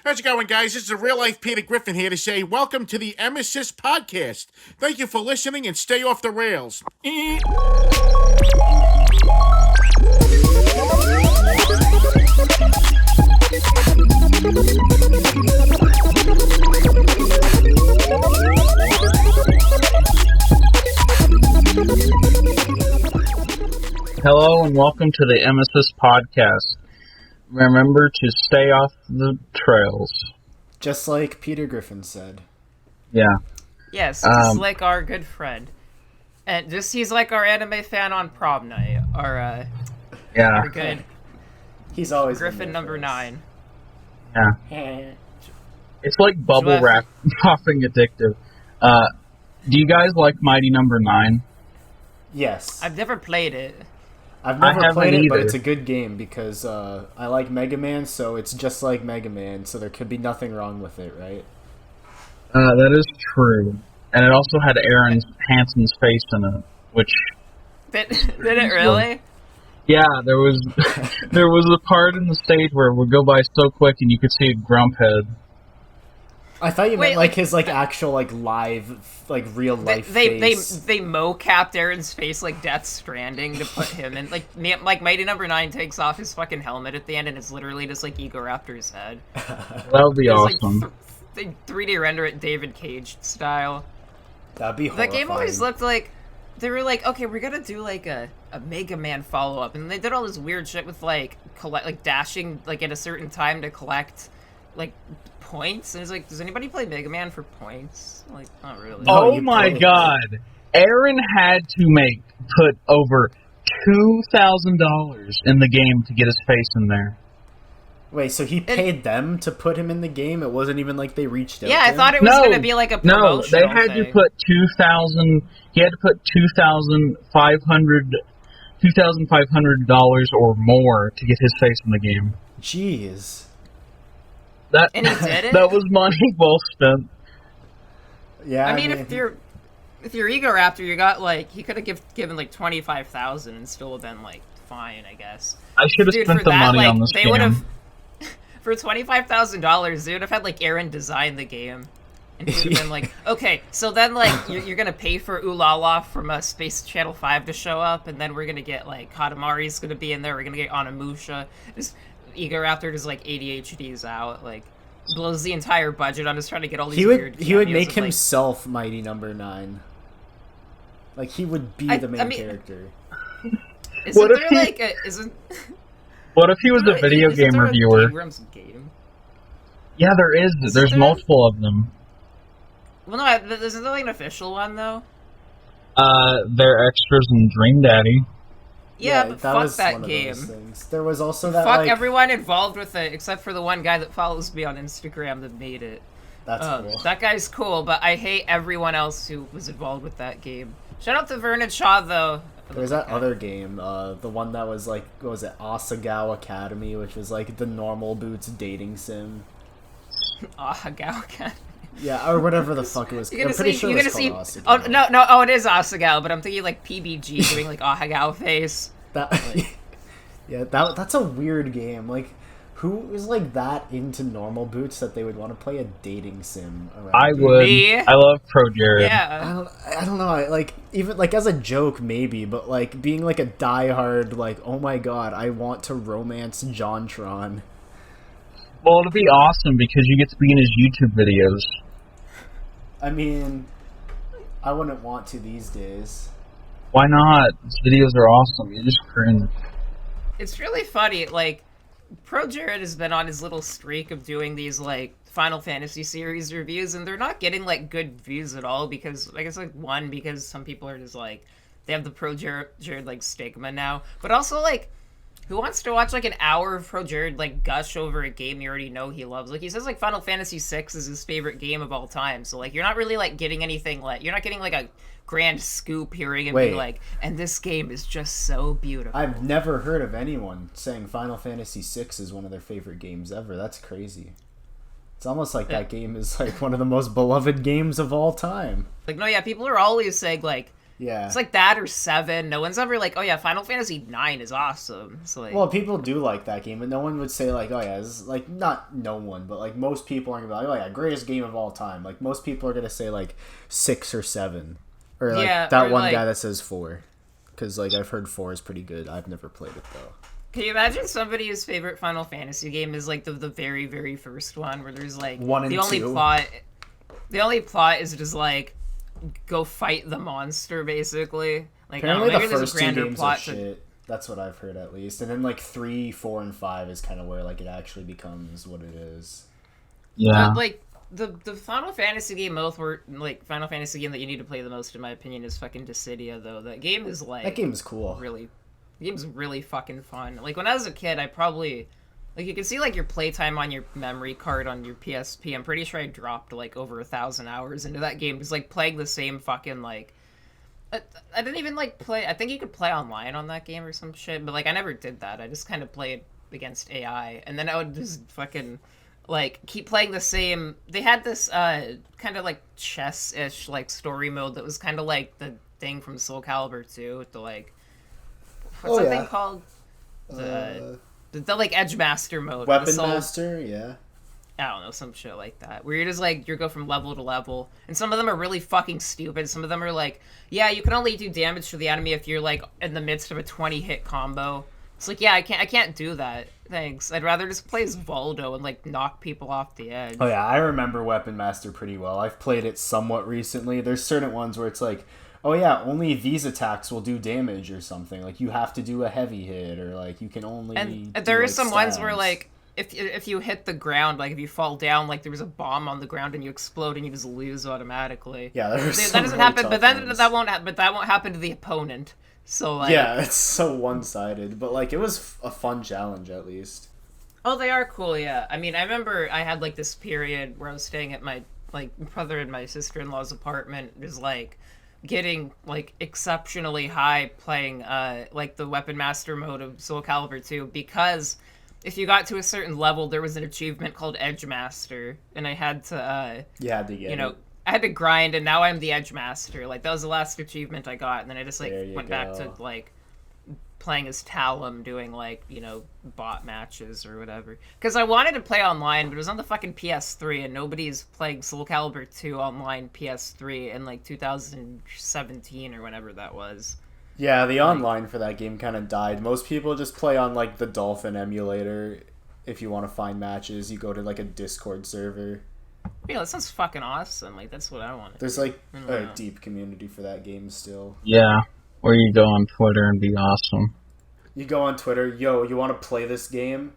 How's it going, guys? This is a real-life Peter Griffin here to say welcome to the EMESIS podcast. Thank you for listening and stay off the rails. Hello and welcome to the EMESIS podcast. Remember to stay off the trails. Just like Peter Griffin said. Yeah. Yes, just like our good friend. And just he's like our anime fan on prom night. Our good He's always Griffin number 9. Yeah. It's like bubble wrap popping addictive. Do you guys like Mighty Number 9? Yes. I've never played it. I've never played it, but either. it's a good game because I like Mega Man, so it's just like Mega Man, so there could be nothing wrong with it, right? That is true. And it also had Aaron Hansen's face in it, which... Did it really? Yeah, there was a part in the stage where it would go by so quick and you could see a grump head. I thought you meant like his actual live real life face. They mo-capped Aaron's face like Death Stranding to put him in like Mighty Number 9 takes off his fucking helmet at the end and it's literally just like Egoraptor's head. That would be awesome. They 3D render it David Cage style. That'd be horrifying. The game always looked like they were like, okay, we're gonna do like a Mega Man follow-up, and they did all this weird shit with like dashing like at a certain time to collect like points, and it's like, does anybody play Mega Man for points? Like, not really. Oh my god! Aaron had to put over $2,000 in the game to get his face in there. Wait, so he paid them to put him in the game? It wasn't even like they reached out to him? I thought it was going to be like a promotional No, they had to put $2,000... He had to put $2,500 or more to get his face in the game. Jeez. And he did it? That was money well spent. Yeah, I mean, if you're Egoraptor, you got he could have given like $25,000 and still have been like fine, I guess. I should have spent the money on this game. Would have, for $25,000, they would have had like Aaron design the game, and he would have been like, okay, so then you're gonna pay for Ulala from Space Channel 5 to show up, and then we're gonna get like Katamari's gonna be in there. We're gonna get Onimusha. Just Egoraptor just ADHD's out, blows the entire budget on just trying to get all these weird he would make himself Mighty Number 9. He would be the main character. What if he was a video game reviewer? Game? Yeah, there is. There's multiple of them. Well, no, isn't there an official one though? They're extras in Dream Daddy. Yeah, but fuck that game. There was also that. Fuck everyone involved with it, except for the one guy that follows me on Instagram that made it. That's cool. That guy's cool, but I hate everyone else who was involved with that game. Shout out to Vernon Shaw, though. There's that other game, the one that was what was it, Asagao Academy, which was the normal boots dating sim. Asagao Academy. Yeah, or whatever the fuck it was. I'm pretty sure it was called Asagao. Oh, it is Asagao, but I'm thinking PBG doing Ahagao face. That's a weird game. Who is that into normal boots that they would want to play a dating sim around? I would. Me? I love Pro Jared. Yeah. I don't know. Even as a joke maybe, but being a diehard oh my god, I want to romance JonTron. Well, it'll be awesome because you get to be in his YouTube videos. I mean, I wouldn't want to these days. Why not? His videos are awesome. You just cringe. It's really funny. Pro Jared has been on his little streak of doing these Final Fantasy series reviews, and they're not getting good views at all because I guess one, because some people are just they have the Pro Jared stigma now, but also who wants to watch an hour of Pro Jared gush over a game you already know he loves? He says Final Fantasy VI is his favorite game of all time, so you're not really getting anything you're not getting a grand scoop hearing him be and this game is just so beautiful. I've never heard of anyone saying Final Fantasy VI is one of their favorite games ever. That's crazy. It's almost like that game is one of the most beloved games of all time. No, yeah, people are always saying Yeah. It's like that or 7. No one's ever like, oh yeah, Final Fantasy 9 is awesome. It's like, Well, people do like that game, but no one would say like, oh yeah, this is, like, not no one, but like most people aren't gonna be like, oh yeah, greatest game of all time. Like most people are gonna say like 6 or 7, or like Yeah, that or, one like- guy that says 4, because like I've heard 4 is pretty good. I've never played it though. can you imagine somebody's favorite Final Fantasy game is like the very, very first one where there's like 1 and the only 2? the only plot is just like go fight the monster basically. Like, Apparently I don't know, the maybe there's first a 2 grander games are plot to shit. That's what I've heard at least, and then like 3, 4, and 5 is kind of where like it actually becomes what it is. Yeah. But, like, the Final Fantasy game Final Fantasy game that you need to play the most, in my opinion, is fucking Dissidia, though. That game is, like... That game is cool. The game's really fucking fun. Like, when I was a kid, I probably... Like, you can see, like, your playtime on your memory card on your PSP. I'm pretty sure I dropped, like, over 1,000 hours into that game. Just, like, playing the same fucking, like... I didn't even, like, play... I think you could play online on that game or some shit, but, like, I never did that. I just kind of played against AI, and then I would just fucking... like, keep playing the same... They had this, kind of, like, chess-ish, like, story mode that was kind of like the thing from Soul Calibur 2, with the, like... What's that thing called? The like, Edge-Master mode. Weapon Master, yeah. I don't know, some shit like that. Where you're just, like, you go from level to level, and some of them are really fucking stupid. Some of them are like, yeah, you can only do damage to the enemy if you're, like, in the midst of a 20-hit combo. It's like, yeah, I can't do that. Thanks. I'd rather just play as Voldo and, like, knock people off the edge. Oh yeah, I remember Weapon Master pretty well. I've played it somewhat recently. There's certain ones where it's like, oh yeah, only these attacks will do damage or something. Like, you have to do a heavy hit, or, like, you can only And do, there are like, some ones where, stabs. like, if you hit the ground, like, if you fall down, like, there was a bomb on the ground and you explode and you just lose automatically. Yeah, there's That doesn't happen, but then that won't happen to the opponent. So, like... Yeah, it's so one-sided, but, like, it was a fun challenge, at least. Oh, they are cool, yeah. I mean, I remember I had, like, this period where I was staying at my, like, brother and my sister-in-law's apartment. It was, like, getting, like, exceptionally high playing, like, the Weapon Master mode of Soul Calibur 2, because if you got to a certain level, there was an achievement called Edge Master, and I had to, You had to get it. I had to grind, and now I'm the Edge Master. Like, that was the last achievement I got, and then I just, like, There you went back go. to, like, playing as Talum, doing, like, bot matches or whatever. Because I wanted to play online, but it was on the fucking PS3, and nobody's playing Soul Calibur 2 online PS3 in, like, 2017 or whenever that was. Yeah, the online for that game kind of died. Most people just play on, like, the Dolphin emulator. If you want to find matches, you go to, like, a Discord server. Yeah, that sounds fucking awesome. Like, that's what I wanted. There's, like, don't a know. deep community for that game still. Yeah. Or you go on Twitter and be awesome. You go on Twitter, yo, you want to play this game?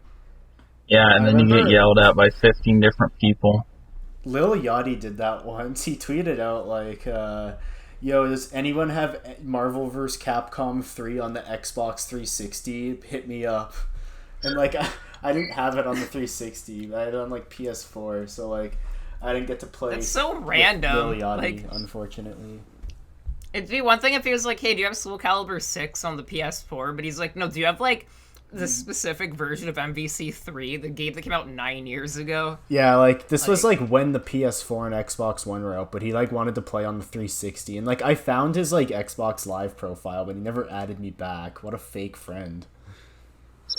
Yeah, and I then you remember- get yelled at by 15 different people. Lil Yachty did that once. He tweeted out, like, yo, does anyone have Marvel vs. Capcom 3 on the Xbox 360? Hit me up. And, like, I didn't have it on the 360. I had it on, like, PS4, so, like, I didn't get to play That's so with random. Lil Yachty, Like, unfortunately. it'd be one thing if he was like, hey, do you have Soul Calibur 6 on the PS4? But he's like, no, do you have, like, the specific version of MVC3, the game that came out 9 years ago? Yeah, like, this was, like, when the PS4 and Xbox One were out, but he, like, wanted to play on the 360. And, like, I found his, like, Xbox Live profile, but he never added me back. What a fake friend.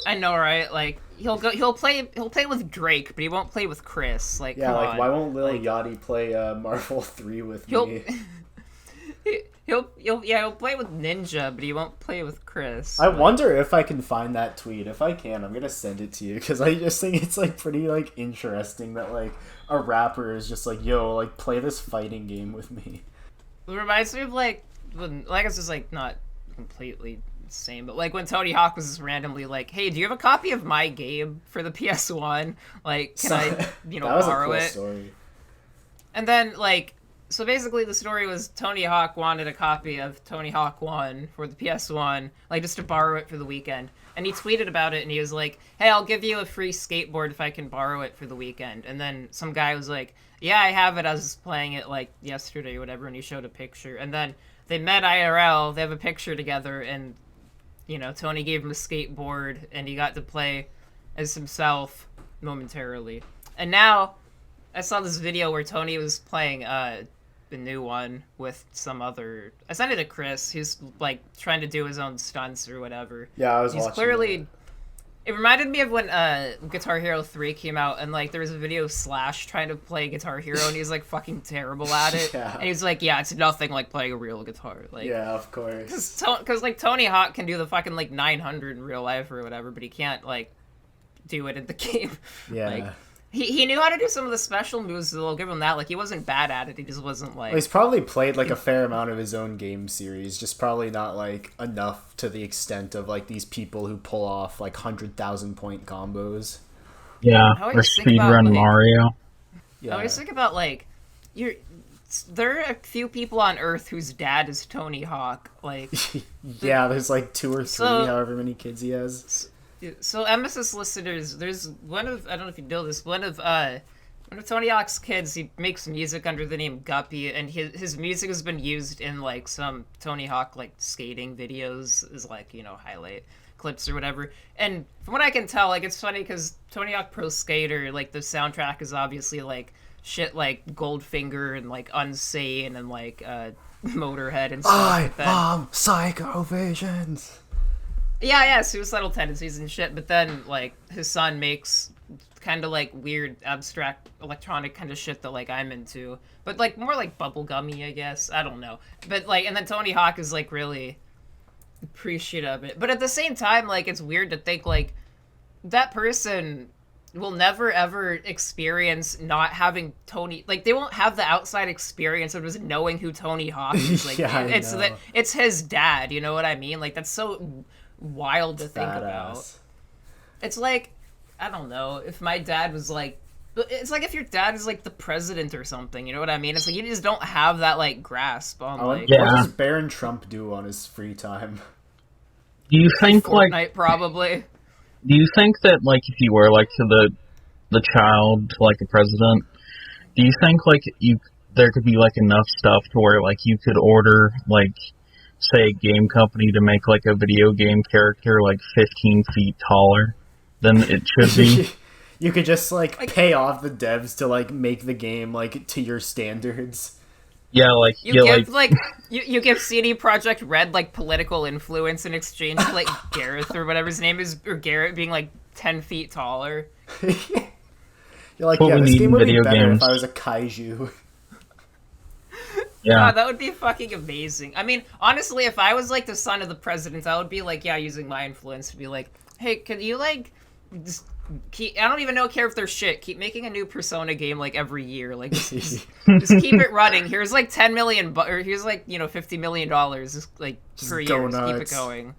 I know, right? Like, he'll play with Drake, but he won't play with Chris. Like, Yeah, come like, on. why won't Lil Like, Yachty play Marvel 3 with He'll- me? He'll play with Ninja, but he won't play with Chris. I wonder if I can find that tweet. If I can, I'm gonna send it to you, because I just think it's, like, pretty, like, interesting that, like, a rapper is just like, yo, like, play this fighting game with me. It reminds me of, like, when, like, it's just, like, not completely the same, but, like, when Tony Hawk was just randomly like, hey, do you have a copy of my game for the PS1? Like, can I, that was borrow a cool it? story. And then, like, so basically the story was Tony Hawk wanted a copy of Tony Hawk 1 for the PS1, like, just to borrow it for the weekend. And he tweeted about it, and he was like, hey, I'll give you a free skateboard if I can borrow it for the weekend. And then some guy was like, yeah, I have it. I was just playing it, like, yesterday or whatever, and he showed a picture. And then they met IRL, they have a picture together, and, Tony gave him a skateboard, and he got to play as himself momentarily. And now, I saw this video where Tony was playing, a new one with some other. I sent it to Chris. He's like trying to do his own stunts or whatever. Yeah, I was He's watching clearly. that. It reminded me of when Guitar Hero 3 came out, and like there was a video of Slash trying to play Guitar Hero, and he's like fucking terrible at it. Yeah. And he's like, yeah, it's nothing like playing a real guitar. Like, Yeah, of course. because like Tony Hawk can do the fucking like 900 in real life or whatever, but he can't like do it in the game. Yeah. Like, he knew how to do some of the special moves, so I'll give him that. Like, he wasn't bad at it, he just wasn't like... Well, he's probably played like a fair amount of his own game series, just probably not like enough to the extent of like these people who pull off like 100,000 point combos. Yeah, I or always think about, speedrun like- Mario. Yeah. I always think about, like, there are a few people on Earth whose dad is Tony Hawk. Like, Yeah, there's like 2 or 3, So- however many kids he has. so EMESIS listeners, there's one of, I don't know if you know this, one of Tony Hawk's kids, he makes music under the name Guppy, and his music has been used in, like, some Tony Hawk, like, skating videos as, like, you know, highlight clips or whatever. And from what I can tell, like, it's funny because Tony Hawk Pro Skater, like, the soundtrack is obviously, like, shit like Goldfinger and, like, Unsane and, like, Motorhead and stuff. But then- Psycho Visions. yeah, suicidal tendencies and shit, but then, like, his son makes kind of, like, weird, abstract, electronic kind of shit that, like, I'm into. But, like, more, like, bubblegummy, I guess. I don't know. But, like, and then Tony Hawk is, like, really appreciative of it. But at the same time, like, it's weird to think, like, that person will never, ever experience not having Tony... Like, they won't have the outside experience of just knowing who Tony Hawk is. Like, Yeah, I it's know. that it's his dad, you know what I mean? Like, that's so wild to think about. Badass. It's like, I don't know, if my dad was like, it's like if your dad is like the president or something, you know what I mean? It's like you just don't have that like grasp on like Yeah. What does Baron Trump do on his free time? Do you think Fortnite probably. Do you think that, like, if you were, like, to the child to, like, the president, do you think, like, there could be, like, enough stuff to where, like, you could order, like, say, a game company to make, like, a video game character, like, 15 feet taller than it should be? You could just like pay off the devs to like make the game like to your standards. Yeah, like, You yeah, give like you give CD Projekt Red like political influence in exchange for like Gareth or whatever his name is, or Garrett being like 10 feet taller. You're like, What yeah, we this need game in would be video better games. if I was a kaiju. yeah. God, that would be fucking amazing. I mean, honestly, if I was like the son of the president, I would be like, yeah, using my influence to be like, hey, can you like just keep, I don't even care if they're shit. Keep making a new Persona game like every year. Like just keep it running. Here's like 10 million, or here's like, you know, $50 million just like per go year. Just keep it nuts. going.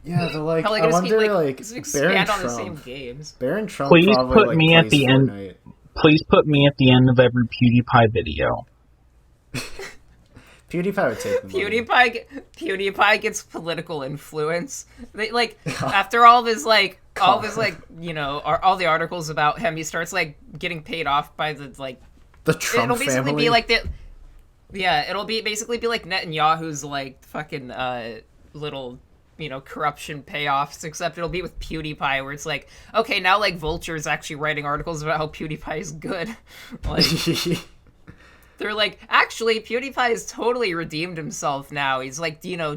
Yeah, they're like, Hell, like, I just keep, wonder, like, like, just Baron expand on the Trump. same games. Baron Trump Please probably, put like, me at plays the end. Fortnite. Please put me at the end of every PewDiePie video. PewDiePie would take the money. PewDiePie gets political influence. They like after all of his like you know all the articles about him, he starts like getting paid off by the like. The Trump It'll basically family. be like the. Yeah, it'll basically be like Netanyahu's like fucking little, you know, corruption payoffs, except it'll be with PewDiePie, where it's like, okay, now like Vulture is actually writing articles about how PewDiePie is good. Like, they're like, actually, PewDiePie has totally redeemed himself now. He's like, you know,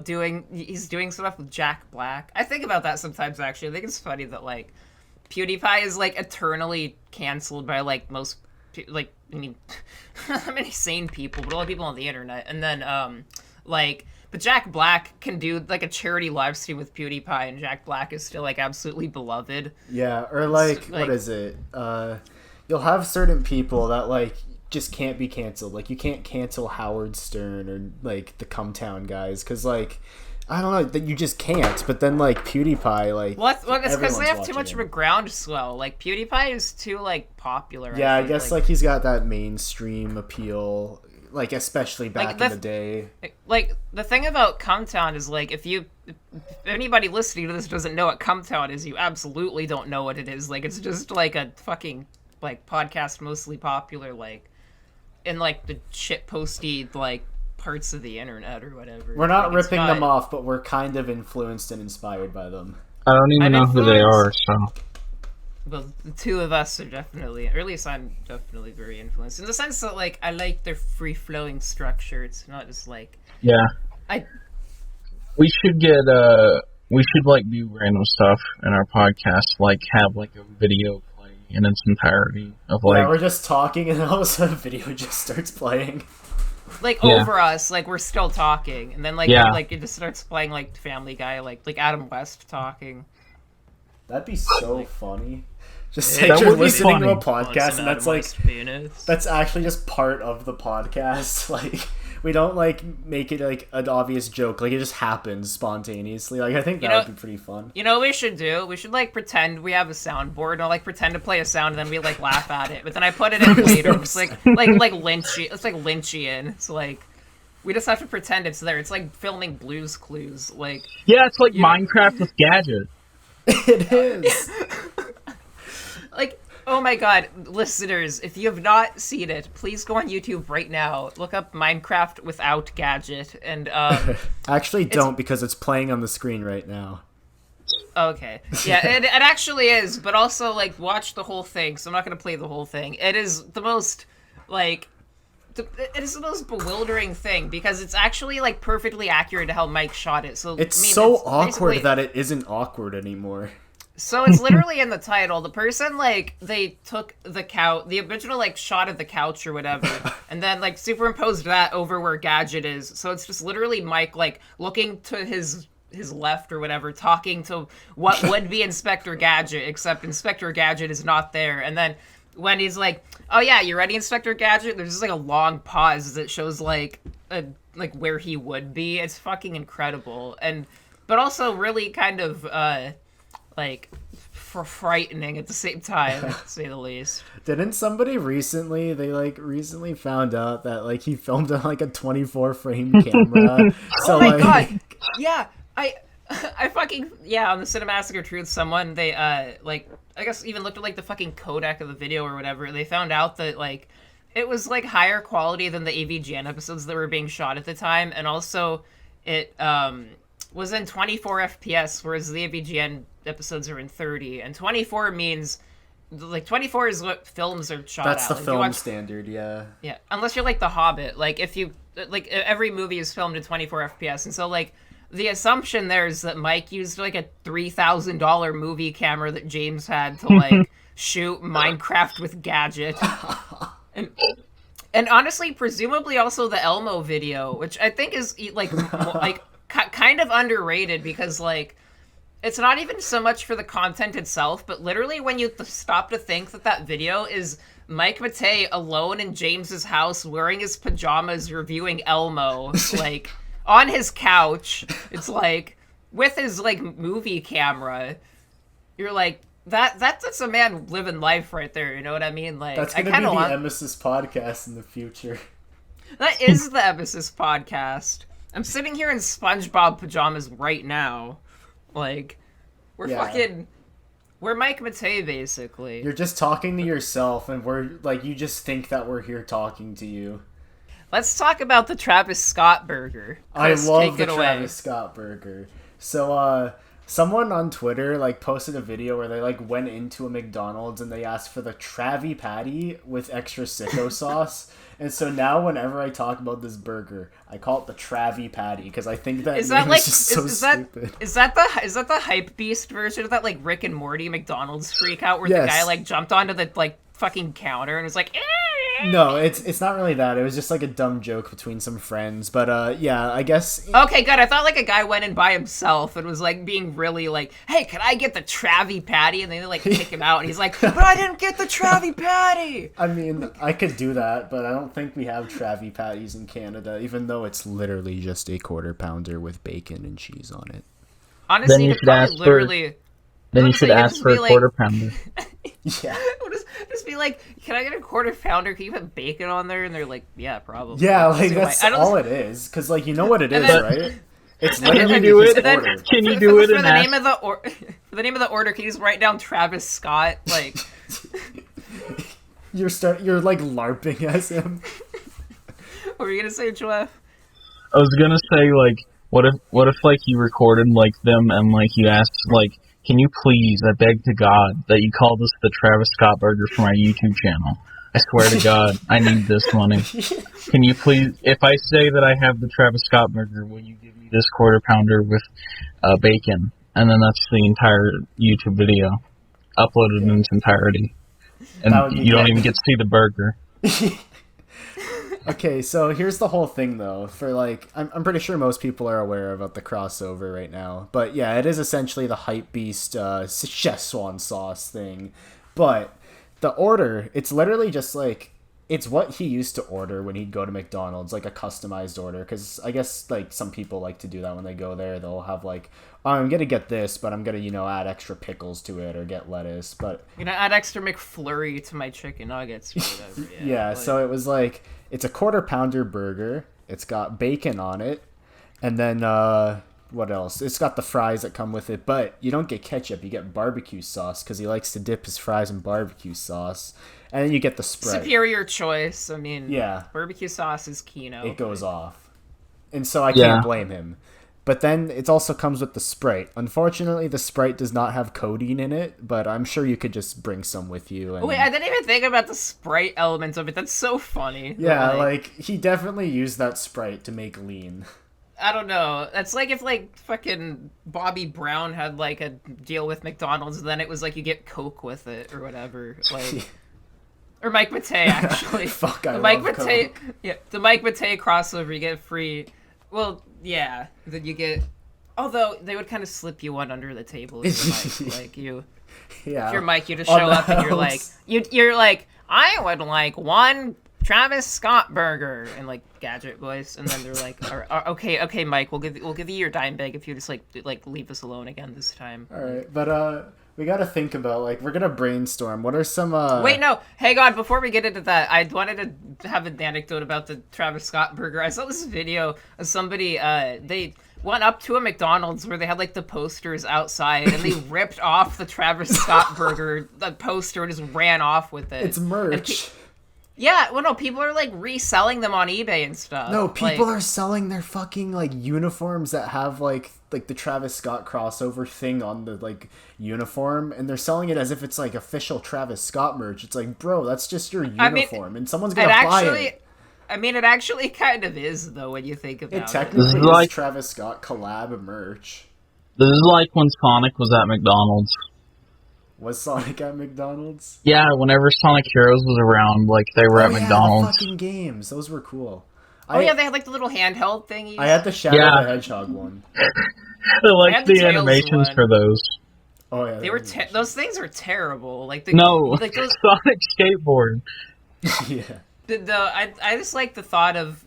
he's doing stuff with Jack Black. I think about that sometimes, actually. I think it's funny that like PewDiePie is like eternally canceled by like most, like, I mean, not many sane people, but a lot of people on the internet. And then like, but Jack Black can do like a charity live stream with PewDiePie, and Jack Black is still like absolutely beloved. Yeah, or like, like- what is it? You'll have certain people that like just can't be canceled. Like, you can't cancel Howard Stern or like the Cumtown guys because like, I don't know, that you just can't. But then like PewDiePie, like, What? Well, it's because they everyone's have too much watching of a him. groundswell. Like PewDiePie is too like popular. Yeah, I think. guess like he's got that mainstream appeal, like especially back in the day. Like the thing about Cumtown is like if anybody listening to this doesn't know what Cumtown is, you absolutely don't know what it is. Like it's just like a fucking like podcast mostly popular like in like the shit posty like parts of the internet or whatever. We're not Like, it's ripping them not- off, but we're kind of influenced and inspired by them. I don't even I'm know who they are, influenced. so. well, the two of us are definitely, or at least I'm definitely very influenced in the sense that like I like their free flowing structure. It's not just like Yeah. We should get we should like do random stuff in our podcast, like have like a video play in its entirety of like. Yeah, we're just talking, and then all of a sudden, a video just starts playing. like over us, like we're still talking, and then like it just starts playing like Family Guy, like Adam West talking. That'd be so funny. Just That like you're would be listening to a funny. podcast, and that's like that's actually just part of the podcast. Like we don't like make it like an obvious joke. Like it just happens spontaneously. Like I think that would be pretty fun. You know what we should do? We should like pretend we have a soundboard and I'll like pretend to play a sound and then we like laugh at it. But then I put it in later. It's like Lynchy. It's like Lynchian. It's like we just have to pretend it's there. It's like filming Blue's Clues. Like Yeah, it's like Minecraft with gadgets. It is. like, oh my god, listeners, if you have not seen it, please go on YouTube right now. Look up Minecraft without gadget and Actually, don't because it's playing on the screen right now. Okay. Yeah, it actually is, but also like watch the whole thing. So I'm not going to play the whole thing. It is the most like it is the most bewildering thing because it's actually like perfectly accurate to how Mike shot it. So It's I mean, so it's awkward that it isn't awkward anymore. So it's literally in the title. The person like they took the original like shot of the couch or whatever, and then like superimposed that over where Gadget is. So it's just literally Mike like looking to his left or whatever, talking to what would be Inspector Gadget, except Inspector Gadget is not there. And then Wendy's like, "Oh yeah, you ready, Inspector Gadget?" There's just like a long pause that shows like where he would be. It's fucking incredible, but also really kind of like frightening at the same time, to say the least. Didn't somebody recently found out that like he filmed on like a 24 frame camera? So, oh my like... god! Yeah, I fucking on the Cinemassacre Truth, someone they like I guess even looked at like the fucking codec of the video or whatever. They found out that like it was like higher quality than the AVGN episodes that were being shot at the time, and also it was in 24 FPS, whereas the AVGN episodes are in 30, and 24 means like 24 is what films are shot That's at. the film standard, yeah. Yeah, unless you're like The Hobbit, like if you like every movie is filmed in 24 FPS, and so like the assumption there is that Mike used like a $3,000 movie camera that James had to like shoot Minecraft with Gadget, and honestly, presumably also the Elmo video, which I think is like kind of underrated because like it's not even so much for the content itself, but literally when you stop to think that video is Mike Matei alone in James's house wearing his pajamas reviewing Elmo, like on his couch. It's like with his like movie camera. You're like that's a man living life right there. You know what I mean? Like that's gonna be the EMESIS podcast in the future. That is the EMESIS podcast. I'm sitting here in SpongeBob pajamas right now. Like, we're Mike Matei, basically. You're just talking to yourself, and we're, like, you just think that we're here talking to you. Let's talk about the Travis Scott burger. Chris, I love the Travis Scott burger. So, someone on Twitter, like, posted a video where they, like, went into a McDonald's and they asked for the Travi Patty with extra sicko sauce. And so now whenever I talk about this burger, I call it the Travi Patty because I think that is just so stupid. Is that the hype beast version of that like Rick and Morty McDonald's freak out where the guy like jumped onto the like fucking counter and was like No, it's not really that. It was just like a dumb joke between some friends. But yeah, I guess. Okay, good. I thought like a guy went in by himself and was like being really like, "Hey, can I get the Travi Patty?" And they like kick him out, and he's like, "But I didn't get the Travi Patty." I mean, I could do that, but I don't think we have Travi Patties in Canada, even though it's literally just a quarter pounder with bacon and cheese on it. Honestly, you could probably literally. Then you should ask for a quarter pounder. Yeah. Just be like, "Can I get a quarter pounder? Can you put bacon on there?" And they're like, "Yeah, probably." Yeah, like that's all it is. Because like you know what it is, right? It's literally can you do it? order. Can you do it? For the name of the for the name of the order, can you just write down Travis Scott? Like, you're like LARPing as him. What were you gonna say, Jweff? I was gonna say like, what if like you recorded like them and like you asked like, can you please, I beg to God, that you call this the Travis Scott burger for my YouTube channel? I swear to God, I need this money. Can you please, if I say that I have the Travis Scott burger, will you give me this quarter pounder with bacon? And then that's the entire YouTube video, uploaded in its entirety. And you don't even get to see the burger. Okay, so here's the whole thing, though. For like, I'm pretty sure most people are aware about the crossover right now. But yeah, it is essentially the hype beast Szechuan sauce thing. But the order, it's literally just like, it's what he used to order when he'd go to McDonald's, like a customized order. Because I guess like some people like to do that when they go there. They'll have like, oh, I'm gonna get this, but I'm gonna, you know, add extra pickles to it or get lettuce. But add extra McFlurry to my chicken nuggets or whatever. yeah, so it was like, it's a quarter pounder burger. It's got bacon on it, and then what else? It's got the fries that come with it, but you don't get ketchup. You get barbecue sauce because he likes to dip his fries in barbecue sauce, and then you get the Sprite. Superior choice. I mean, yeah, barbecue sauce is Kino. It goes off, and so I can't blame him. But then it also comes with the Sprite. Unfortunately, the Sprite does not have codeine in it, but I'm sure you could just bring some with you. And... Wait, I didn't even think about the Sprite elements of it. That's so funny. Yeah, like he definitely used that Sprite to make lean. I don't know. That's like if like fucking Bobby Brown had like a deal with McDonald's, and then it was like you get Coke with it or whatever. Like, or Mike Matei actually. Fuck, I the love Mike Matei. Coke. Yeah, the Mike Matei crossover. You get free. Well, yeah. Then you get. Although they would kind of slip you one under the table if you're Mike. Like you. Yeah. If you're Mike, you just show up and you're like I would like one Travis Scott burger in like gadget voice, and then they're like, okay, Mike, we'll give you your dime bag if you just like leave us alone again this time. All right, but we got to think about like we're gonna brainstorm. What are some? Wait, no, hang on. Before we get into that, I wanted to have an anecdote about the Travis Scott burger. I saw this video of somebody they went up to a McDonald's where they had like the posters outside, and they ripped off the Travis Scott burger the poster and just ran off with it. It's merch. Yeah, well, no, people are, like, reselling them on eBay and stuff. No, people are selling their fucking, like, uniforms that have, like the Travis Scott crossover thing on the, like, uniform, and they're selling it as if it's, like, official Travis Scott merch. It's like, bro, that's just your uniform, and someone's gonna buy it. I mean, it actually kind of is, though, when you think about it. It technically is Travis Scott collab merch. This is like when Sonic was at McDonald's. Was Sonic at McDonald's? Yeah, whenever Sonic Heroes was around, like, they were at McDonald's. The fucking games. Those were cool. Yeah, they had, like, the little handheld thingies. I had the Shadow the Hedgehog one. I like the animations for those. Oh, yeah. They were those things are terrible. Like, like those... Sonic skateboard. Yeah. I just like the thought of...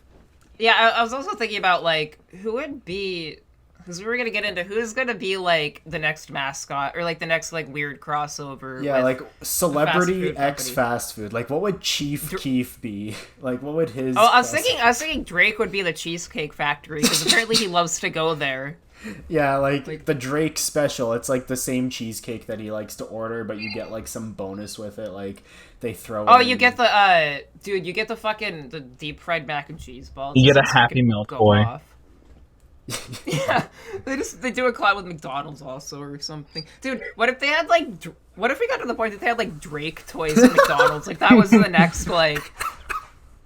Yeah, I was also thinking about, like, who would be... Because we were going to get into who's going to be, like, the next mascot, or, like, the next, like, weird crossover. Yeah, like, celebrity X fast food. Like, what would Chief Keef be? Like, what would his... Oh, I was thinking Drake would be the Cheesecake Factory, because apparently he loves to go there. Yeah, like, the Drake special. It's, like, the same cheesecake that he likes to order, but you get, like, some bonus with it. Like, they throw Oh, you get the, dude, you get the fucking, the deep-fried mac and cheese balls. You get a Happy Meal toy. Yeah, they do a collab with McDonald's also or something. Dude, what if they had like what if we got to the point that they had like Drake toys at McDonald's? Like that was the next like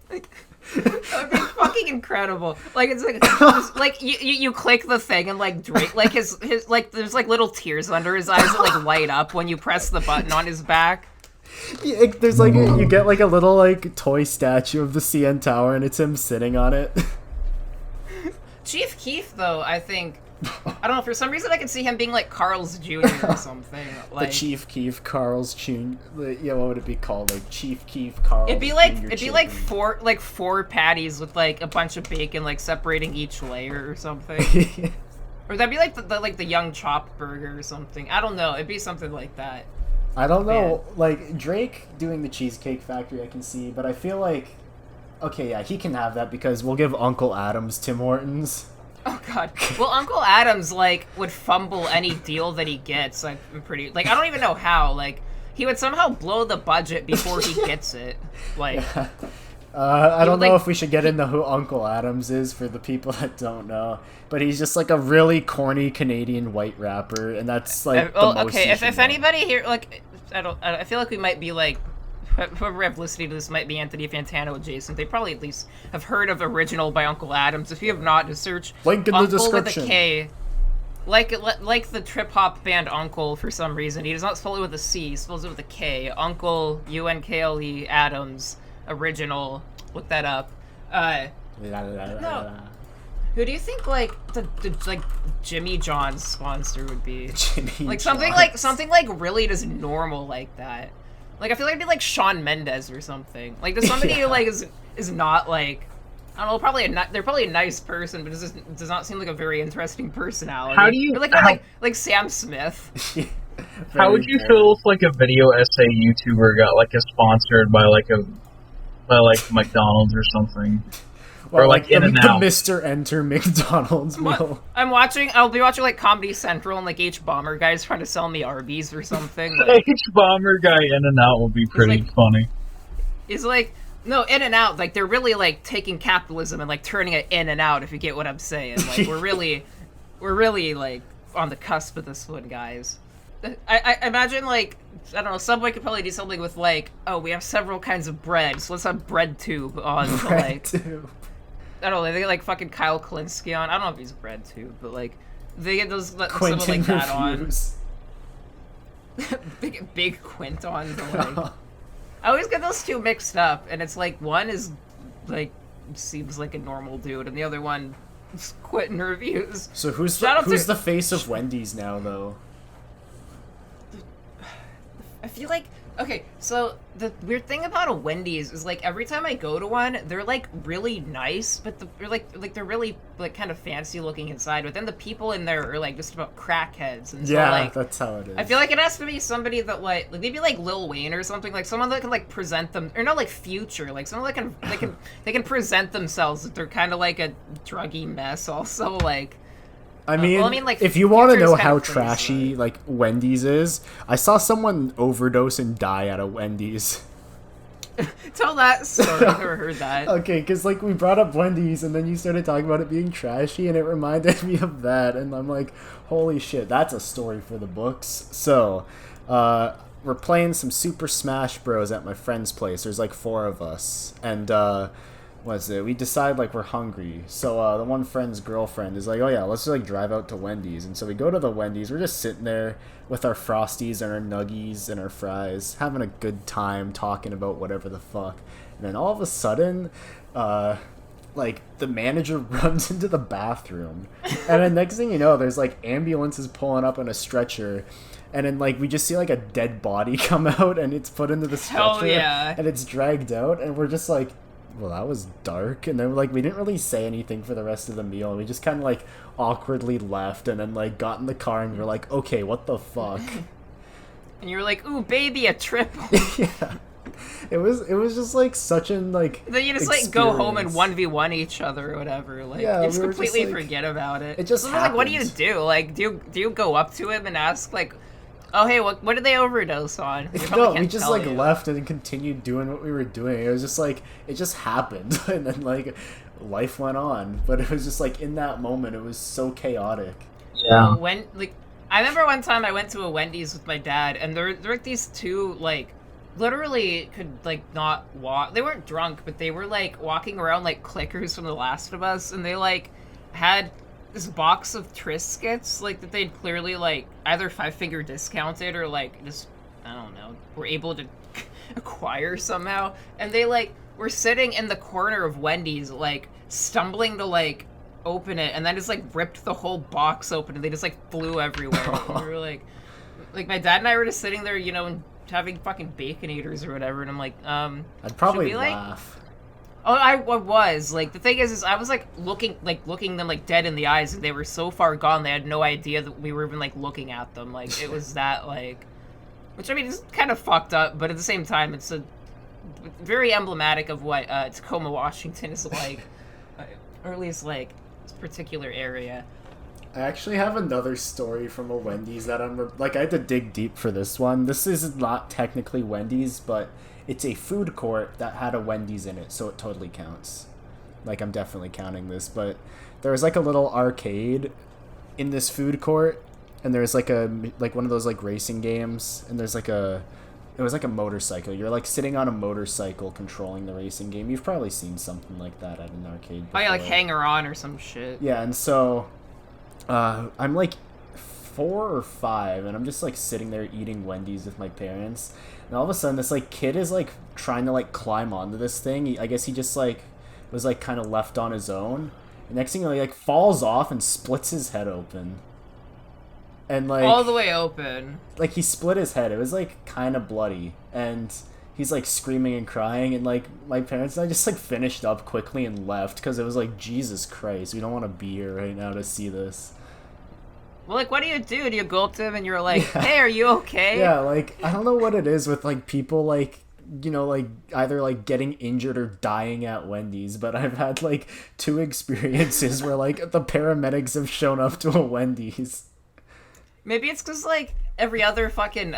that would be fucking incredible. Like it's like just, like you click the thing and like Drake like his like there's like little tears under his eyes that like light up when you press the button on his back. Yeah, there's like you get like a little like toy statue of the CN Tower and it's him sitting on it. Chief Keef, though, I think, I don't know, for some reason I can see him being like Carl's Jr. or something. Like, the Chief Keef Carl's Jr. Yeah, what would it be called? Like Chief Keef Carl's. It'd be like four patties with like a bunch of bacon like separating each layer or something. Or that'd be like the young chopped burger or something. I don't know. It'd be something like that. I don't know. Man. Like Drake doing the Cheesecake Factory, I can see, but I feel like. Okay, yeah, he can have that because we'll give Uncle Adams Tim Hortons. Oh god. Well, Uncle Adams like would fumble any deal that he gets. I'm pretty like I don't even know how. Like he would somehow blow the budget before he gets it. Like I don't know like- if we should get into who Uncle Adams is for the people that don't know, but he's just like a really corny Canadian white rapper, and that's like the most. Okay. you If should know. anybody here, like, I feel like we might be like, whoever have listening to this might be Anthony Fantano adjacent. They probably at least have heard of Original by Uncle Adams. If you have not, just search Link in the Uncle description. with a K. Like the trip hop band Uncle for some reason. He does not spell it with a C, he spells it with a K. Uncle, UNKLE, Adams, Original. Look that up. No. Who do you think like the like Jimmy John's sponsor would be? Jimmy Like John's. something like really just normal like that. Like I feel like it'd be like Shawn Mendes or something. Like there's somebody who like is not like, I don't know, they're probably a nice person, but it does not seem like a very interesting personality. How do you- Or like how- like Sam Smith? How would you feel if like a video essay YouTuber got like sponsored by like McDonald's or something? Well, or like the In-N-Out. Mr. Enter McDonald's meal. I'll be watching like Comedy Central and like H Bomber guys trying to sell me Arby's or something. Like, H Bomber guy In-N-Out would be pretty like- funny. it's like, no, In-N-Out, like they're really like taking capitalism and like turning it in and out, if you get what I'm saying. Like we're really like on the cusp of this one, guys. I imagine like, I don't know, Subway could probably do something with like, oh, we have several kinds of bread, so let's have bread tube on to, like, I don't know, they get like fucking Kyle Kalinske on. I don't know if he's bread tube, but like they get those some of Quentin like that Refuse. on. big Quint on to, like, I always get those two mixed up, and it's like one is like seems like a normal dude, and the other one is Quentin Reviews. So who's Shout out the to- face of Wendy's now, though? I feel like, okay, so the weird thing about a Wendy's is like every time I go to one, they're like really nice, but they're really like kind of fancy looking inside. But then the people in there are like just about crackheads, and so Yeah, like that's how it is. I feel like it has to be somebody that like maybe like Lil Wayne or something, like someone that can like present them, or not like Future, like someone that they can present themselves that they're kind of like a druggy mess. Also, like. I mean, well, I mean, like, if you want to Future's know kind how of crazy, trashy like Wendy's is, I saw someone overdose and die at a Wendy's. Tell that story. I've never heard that. Okay, because like we brought up Wendy's and then you started talking about it being trashy, and it reminded me of that, and I'm like, holy shit, that's a story for the books. So, we're playing some Super Smash Bros at my friend's place. There's like 4 of us, and what's it? We decide like we're hungry. So the one friend's girlfriend is like, oh yeah, let's just like drive out to Wendy's. And so we go to the Wendy's. We're just sitting there with our Frosties and our Nuggies and our fries, having a good time talking about whatever the fuck. And then all of a sudden, like the manager runs into the bathroom, and then next thing you know, there's like ambulances pulling up on a stretcher. And then, like, we just see, like, a dead body come out, and it's put into the stretcher. Hell yeah. And it's dragged out, and we're just like, well, that was dark. And then, like, we didn't really say anything for the rest of the meal. We just kind of, like, awkwardly left, and then, like, got in the car, and we're like, okay, what the fuck? And you were like, ooh, baby, a triple. Yeah. It was just, like, such an, like, Then you just like go home and experience. 1v1 each other or whatever. Like Yeah, you just we were just, completely like- forget about it. it just So, like, what do you happens. do? Like, do you go up to him and ask like, oh hey, what did they overdose on? He probably No, we can't just tell like you. left and continued doing what we were doing. It was just like it just happened, and then like life went on. But it was just like in that moment, it was so chaotic. Yeah. When like I remember one time I went to a Wendy's with my dad, and there were these two like literally could like not walk. They weren't drunk, but they were like walking around like clickers from The Last of Us, and they like had this box of Triscuits like that they'd clearly like either 5-figure discounted or like just I don't know were able to acquire somehow, and they like were sitting in the corner of Wendy's like stumbling to like open it, and then just like ripped the whole box open, and they just like flew everywhere. And we were like my dad and I were just sitting there, you know, and having fucking baconators or whatever, and I'm like, I'd probably should we, like- laugh. Oh, I was like the thing is I was like looking them like dead in the eyes, and they were so far gone they had no idea that we were even like looking at them. Like it was that like, which I mean is kind of fucked up, but at the same time it's a very emblematic of what Tacoma, Washington is like, or at least like this particular area. I actually have another story from a Wendy's that I had to dig deep for this one. This is not technically Wendy's, but it's a food court that had a Wendy's in it, so it totally counts. Like, I'm definitely counting this, but there was like a little arcade in this food court, and there's like one of those like racing games, and there's it was like a motorcycle. You're like sitting on a motorcycle controlling the racing game. You've probably seen something like that at an arcade before. Oh yeah, like Hanger On or some shit. Yeah, and so I'm like 4 or 5, and I'm just like sitting there eating Wendy's with my parents, and all of a sudden this like kid is like trying to like climb onto this thing. I guess he just like was like kind of left on his own. And next thing you know, he like falls off and splits his head open. And like all the way open. Like he split his head. It was like kind of bloody, and he's like screaming and crying, and like my parents and I just like finished up quickly and left because it was like, Jesus Christ, we don't want to be here right now to see this. Well, like, what do? Do you go up to him and you're like, hey, are you okay? Yeah, like, I don't know what it is with like people like, you know, like either like getting injured or dying at Wendy's, but I've had like 2 experiences where like the paramedics have shown up to a Wendy's. Maybe it's because, like, every other fucking,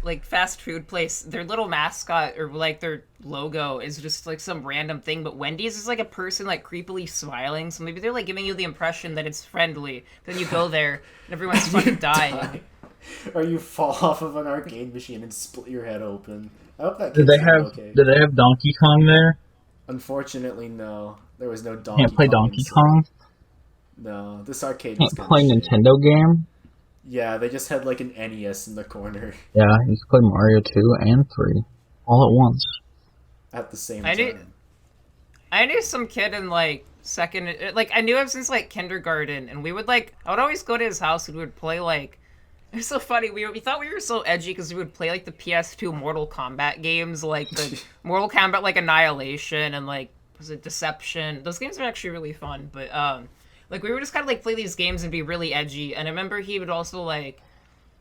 like, fast food place, their little mascot or, like, their logo is just, like, some random thing, but Wendy's is, like, a person, like, creepily smiling, so maybe they're, like, giving you the impression that it's friendly. Then you go there, and everyone's fucking dying. Or you fall off of an arcade machine and split your head open. I hope that Did kid's they okay. have Donkey Kong there? Unfortunately, no. There was no Donkey Kong. Can't play Donkey Kong? No, this arcade was Can't play Nintendo game? Yeah, they just had like an NES in the corner. Yeah, you can play Mario 2 and 3 all at once. At the same time. I knew some kid in, like, I knew him since, like, kindergarten, and we would, like, I would always go to his house and we would play, like, it was so funny, we thought we were so edgy because we would play, like, the PS2 Mortal Kombat games, like, the Mortal Kombat, like, Annihilation, and, like, was it Deception? Those games are actually really fun, but, like, we would just kind of, like, play these games and be really edgy, and I remember he would also, like,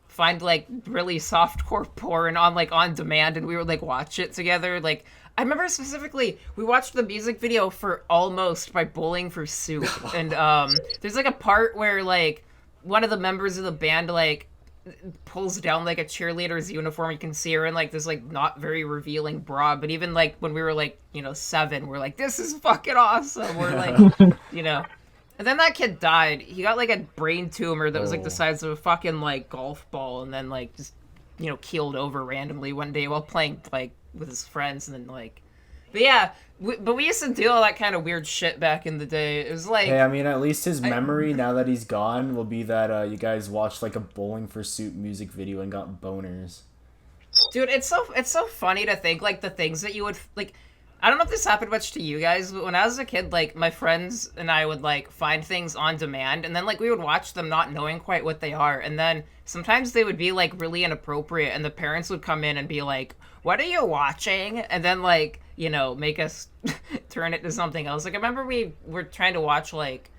find, like, really softcore porn on, like, on demand, and we would, like, watch it together. Like, I remember specifically, we watched the music video for Almost by Bowling for Soup, and, there's, like, a part where, like, one of the members of the band, like, pulls down, like, a cheerleader's uniform. You can see her in, like, this, like, not very revealing bra, but even, like, when we were, like, you know, 7, we're like, this is fucking awesome. We're, like, you know... And then that kid died. He got, like, a brain tumor that was, like, the size of a fucking, like, golf ball, and then, like, just, you know, keeled over randomly one day while playing, like, with his friends, and then, like... But yeah, we used to do all that kind of weird shit back in the day. It was, like... Hey, I mean, at least his memory, now that he's gone, will be that you guys watched, like, a Bowling for Soup music video and got boners. Dude, it's so funny to think, like, the things that you would, like... I don't know if this happened much to you guys, but when I was a kid, like, my friends and I would, like, find things on demand, and then, like, we would watch them not knowing quite what they are, and then sometimes they would be, like, really inappropriate, and the parents would come in and be like, what are you watching? And then, like, you know, make us turn it to something else. Like, I remember we were trying to watch, like,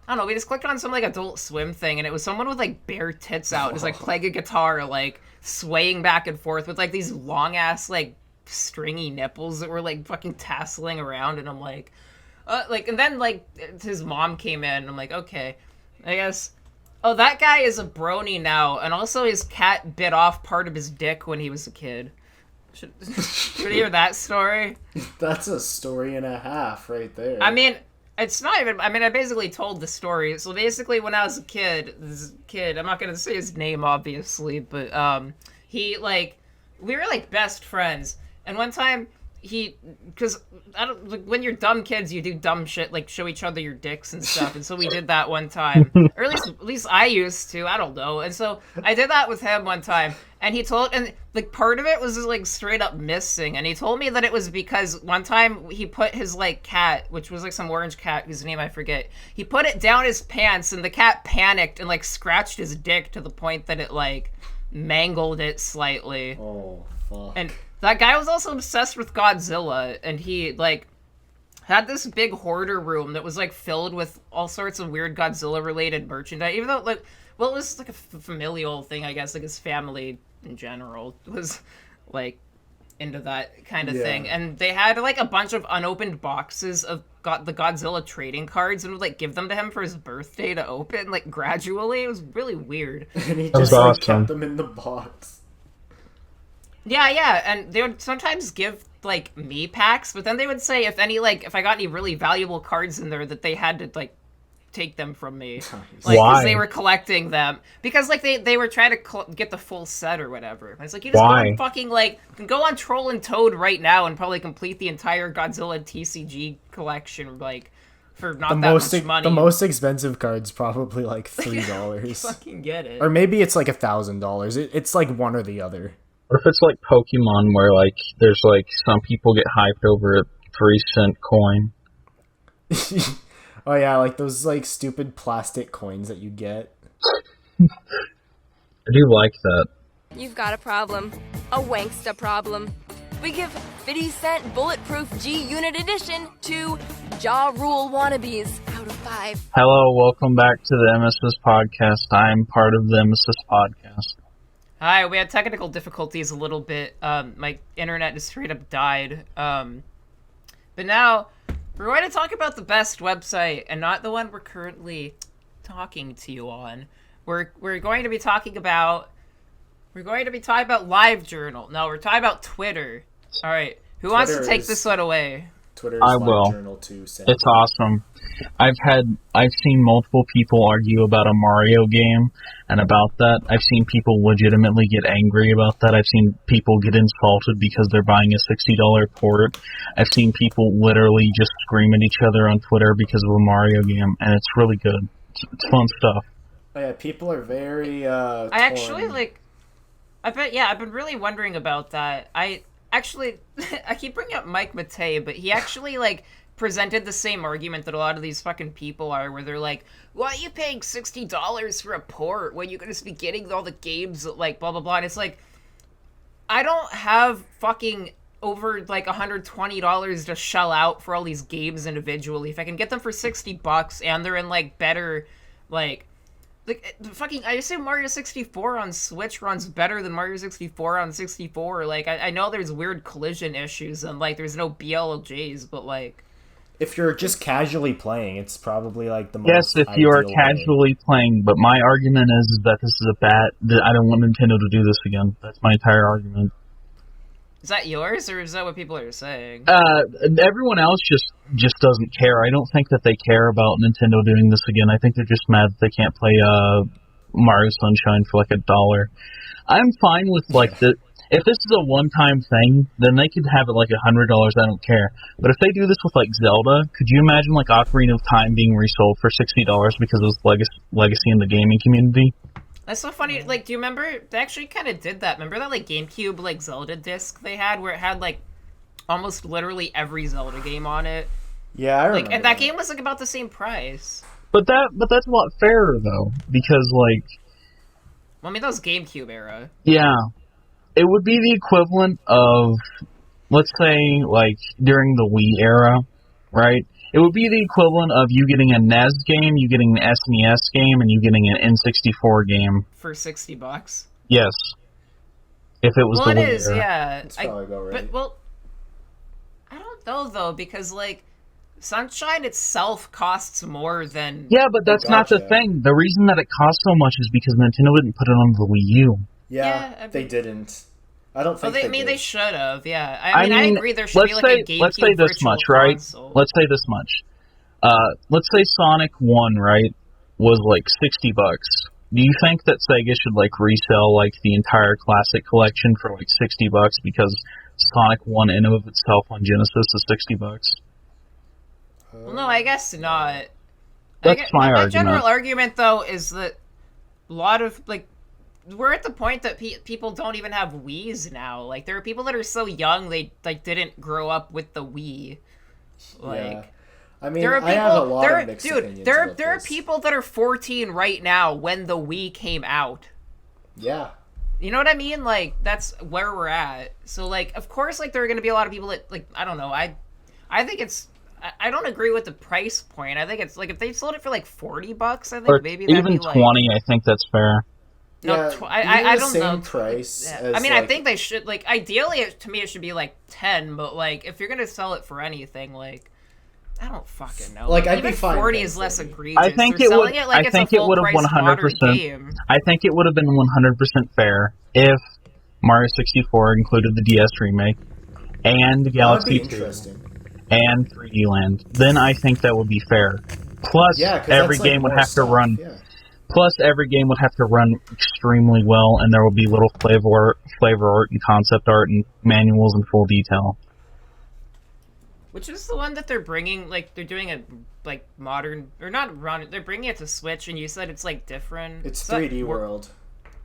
I don't know, we just clicked on some, like, Adult Swim thing, and it was someone with, like, bare tits out, just, like, playing a guitar, like, swaying back and forth with, like, these long-ass, like, stringy nipples that were like fucking tasseling around, and I'm like, and then like his mom came in, and I'm like, okay, I guess, oh, that guy is a brony now, and also his cat bit off part of his dick when he was a kid. Should you hear that story? That's a story and a half right there. I mean, it's not even, I mean, I basically told the story. So basically when I was a kid, this kid, I'm not gonna say his name obviously, but he, like, we were like best friends. And one time, because like, when you're dumb kids, you do dumb shit, like show each other your dicks and stuff. And so we did that one time, or at least I used to. I don't know. And so I did that with him one time, and he told, and like part of it was just, like straight up missing. And he told me that it was because one time he put his like cat, which was like some orange cat whose name I forget. He put it down his pants, and the cat panicked and like scratched his dick to the point that it like mangled it slightly. Oh fuck. And that guy was also obsessed with Godzilla, and he, like, had this big hoarder room that was, like, filled with all sorts of weird Godzilla-related merchandise, even though, like, well, it was, like, a familial thing, I guess, like, his family in general was, like, into that kind of Yeah. thing, and they had like a bunch of unopened boxes of the Godzilla trading cards and would like give them to him for his birthday to open like gradually. It was really weird. And he That was just like awesome. kept them in the box. Yeah, and they would sometimes give like me packs, but then they would say if I got any really valuable cards in there that they had to like take them from me, like Why? because they were collecting them because like they were trying to get the full set or whatever. And it's like you just go Why? on fucking like you can go on Troll and Toad right now and probably complete the entire Godzilla TCG collection like for not that much money. The most expensive card's probably like $3. Fucking get it. Or maybe it's like $1,000. It's like one or the other. Or if it's like Pokemon, where like there's like some people get hyped over a 3-cent coin. Oh yeah, like those like stupid plastic coins that you get. I do like that. You've got a problem. A wanksta problem. We give 50-cent Bulletproof G Unit Edition to Jaw Rule wannabes out of 5. Hello, welcome back to the EMESIS podcast. I'm part of the EMESIS podcast. Hi, we had technical difficulties a little bit. My internet just straight up died. But now we're going to talk about the best website and not the one we're currently talking to you on. We're going to be talking about LiveJournal. No, we're talking about Twitter. All right, who wants to take this one away? Twitter's I will. LiveJournal too. Sam. It's awesome. I've seen multiple people argue about a Mario game and about that. I've seen people legitimately get angry about that. I've seen people get insulted because they're buying a $60 port. I've seen people literally just scream at each other on Twitter because of a Mario game, and it's really good. It's fun stuff. Oh yeah, people are very. I actually like. I've been really wondering about that. I keep bringing up Mike Matei, but he actually like presented the same argument that a lot of these fucking people are, where they're like, "Why are you paying $60 for a port when you're gonna be getting all the games that, like blah blah blah?" And it's like, I don't have fucking over like $120 to shell out for all these games individually. If I can get them for $60 and they're in like better like fucking, I assume Mario 64 on Switch runs better than Mario 64 on 64. Like, I know there's weird collision issues and, like, there's no BLOJs, but, like... If you're just casually playing, it's probably, like, the most Yes, if you are ideal way. casually playing, but my argument is that this is that I don't want Nintendo to do this again. That's my entire argument. Is that yours, or is that what people are saying? Everyone else just doesn't care. I don't think that they care about Nintendo doing this again. I think they're just mad that they can't play Mario Sunshine for like $1. I'm fine with like if this is a one-time thing, then they could have it like $100. I don't care. But if they do this with like Zelda, could you imagine like Ocarina of Time being resold for $60 because of its legacy in the gaming community? That's so funny. Like, do you remember? They actually kind of did that. Remember that, like, GameCube, like, Zelda disc they had where it had, like, almost literally every Zelda game on it? Yeah, I remember. Like, and that game was, like, about the same price. But that's a lot fairer, though, because, like... Well, I mean, that was GameCube era. Yeah. It would be the equivalent of, let's say, like, during the Wii era, right? It would be the equivalent of you getting a NES game, you getting an SNES game, and you getting an N64 game. For $60? Yes. If it was well, the it Wii is, era. yeah. That's probably about right. But, well, I don't know, though, because, like, Sunshine itself costs more than... Yeah, but that's not the thing. The reason that it costs so much is because Nintendo didn't put it on the Wii U. Yeah, I mean, they didn't. I don't think they should have, yeah. I mean, mean, I agree there should be, like, a GameCube let's say this virtual much, right? console. Let's say this much. Let's say Sonic 1, right, was like $60. Do you think that Sega should like resell like the entire classic collection for like $60 because Sonic 1 in and of itself on Genesis is $60? Well, no, I guess not. That's my argument. My general argument, though, is that a lot of, like, we're at the point that people don't even have Wiis now. Like, there are people that are so young they, like, didn't grow up with the Wii. Like... Yeah. I mean, there are people, I have a lot of mixed opinions about there are this. people that are 14 right now when the Wii came out. Yeah. You know what I mean? Like, that's where we're at. So, like, of course, like, there are going to be a lot of people that, like, I don't know. I think it's... I don't agree with the price point. I think it's, like, if they sold it for, like, $40, I think Or maybe that'd even be, like... 20, I think that's fair. Yeah, I don't same know. price. Yeah. As, I mean, I like, think they should, like, ideally, to me, it should be, like, 10, but, like, if you're gonna sell it for anything, like, I don't fucking know. Like, I'd even be fine 40 paying is less 40. egregious. I think They're it would. selling it like I it's think a it would have full-price modern 100%. game. I think it would have been 100% fair if Mario 64 included the DS remake and That would Galaxy be 2 interesting. and 3D Land. Then I think that would be fair. Plus, Yeah, because every that's, like, game would more have to stuff, run. Yeah. Plus, every game would have to run extremely well, and there will be little flavor art, and concept art, and manuals in full detail. Which is the one that they're bringing, like, they're doing a, like, modern, or not run, they're bringing it to Switch, and you said it's, like, different. It's 3D World.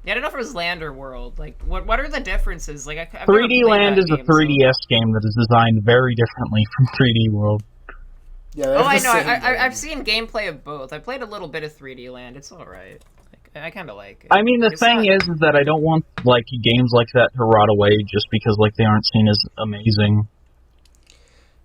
Yeah, I don't know if it was Land or World. Like, what are the differences? Like, I've 3D never played Land that is a game, 3DS game that is designed very differently from 3D World. Yeah, Oh, I the know. same I've game. seen gameplay of both. I played a little bit of 3D Land. It's alright. Like, I kind of like it. I mean, the It's thing not- is that I don't want, like, games like that to rot away just because, like, they aren't seen as amazing.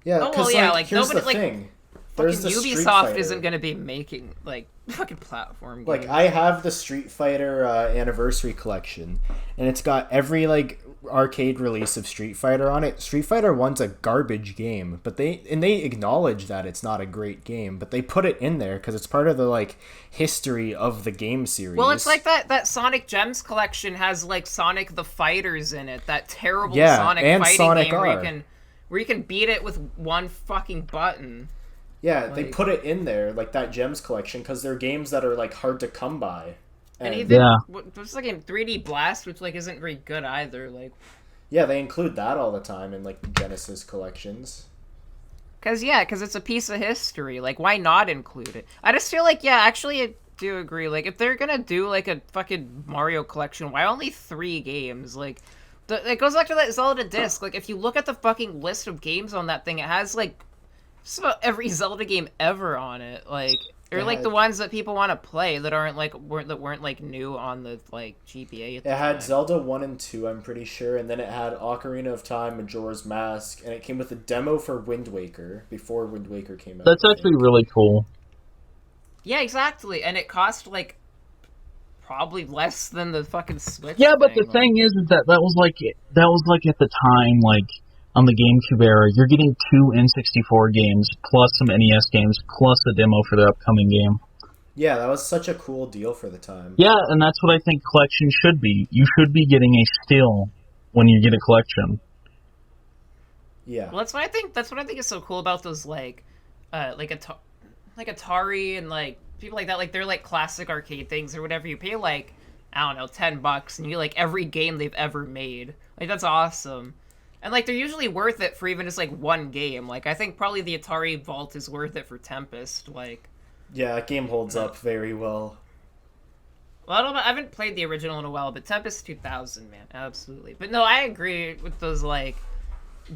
Yeah, Oh, because, well, yeah, like, here's nobody- the like, thing. Fucking There's the Street Ubisoft Fighter. isn't going to be making, like, fucking platform games. Like, I have the Street Fighter Anniversary Collection, and it's got every, like, arcade release of Street Fighter on it. Street Fighter 1's a garbage game, but they acknowledge that it's not a great game, but they put it in there because it's part of the, like, history of the game series. Well, it's like that Sonic Gems collection has, like, Sonic the Fighters in it. That terrible Yeah, Sonic and fighting Sonic game R. where you can beat it with one fucking button. Yeah, they like- put it in there, like, that Gems collection, because they're games that are, like, hard to come by. And And even, Yeah. what's like in 3D Blast, which, like, isn't very good either. Like, yeah, they include that all the time in, like, the Genesis collections. Cause it's a piece of history. Like, why not include it? I just feel like, yeah, actually, I do agree. Like, if they're gonna do, like, a fucking Mario collection, why only 3 games? Like, it goes back to that Zelda disc. Like, if you look at the fucking list of games on that thing, it has, like, just about every Zelda game ever on it. Like, or, like, the ones that people want to play that weren't, like, new on the, like, GBA at the It had time. Zelda 1 and 2, I'm pretty sure, and then it had Ocarina of Time, Majora's Mask, and it came with a demo for Wind Waker, before Wind Waker came out. That's I actually think. really cool. Yeah, exactly. And it cost, like, probably less than the fucking Switch Yeah, but the like- thing is that was like at the time, like, on the GameCube era, you're getting 2 N64 games, plus some NES games, plus a demo for the upcoming game. Yeah, that was such a cool deal for the time. Yeah, and that's what I think collection should be. You should be getting a steal when you get a collection. Yeah. Well, that's what I think is so cool about those, like Atari and, like, people like that. Like, they're, like, classic arcade things or whatever. You pay, like, I don't know, $10 and you get, like, every game they've ever made. Like, that's awesome. And, like, they're usually worth it for even just, like, one game. Like, I think probably the Atari Vault is worth it for Tempest. Like, Yeah, that game holds up very well. well, I haven't played the original in a while, but Tempest 2000, man, absolutely. But no, I agree with those, like,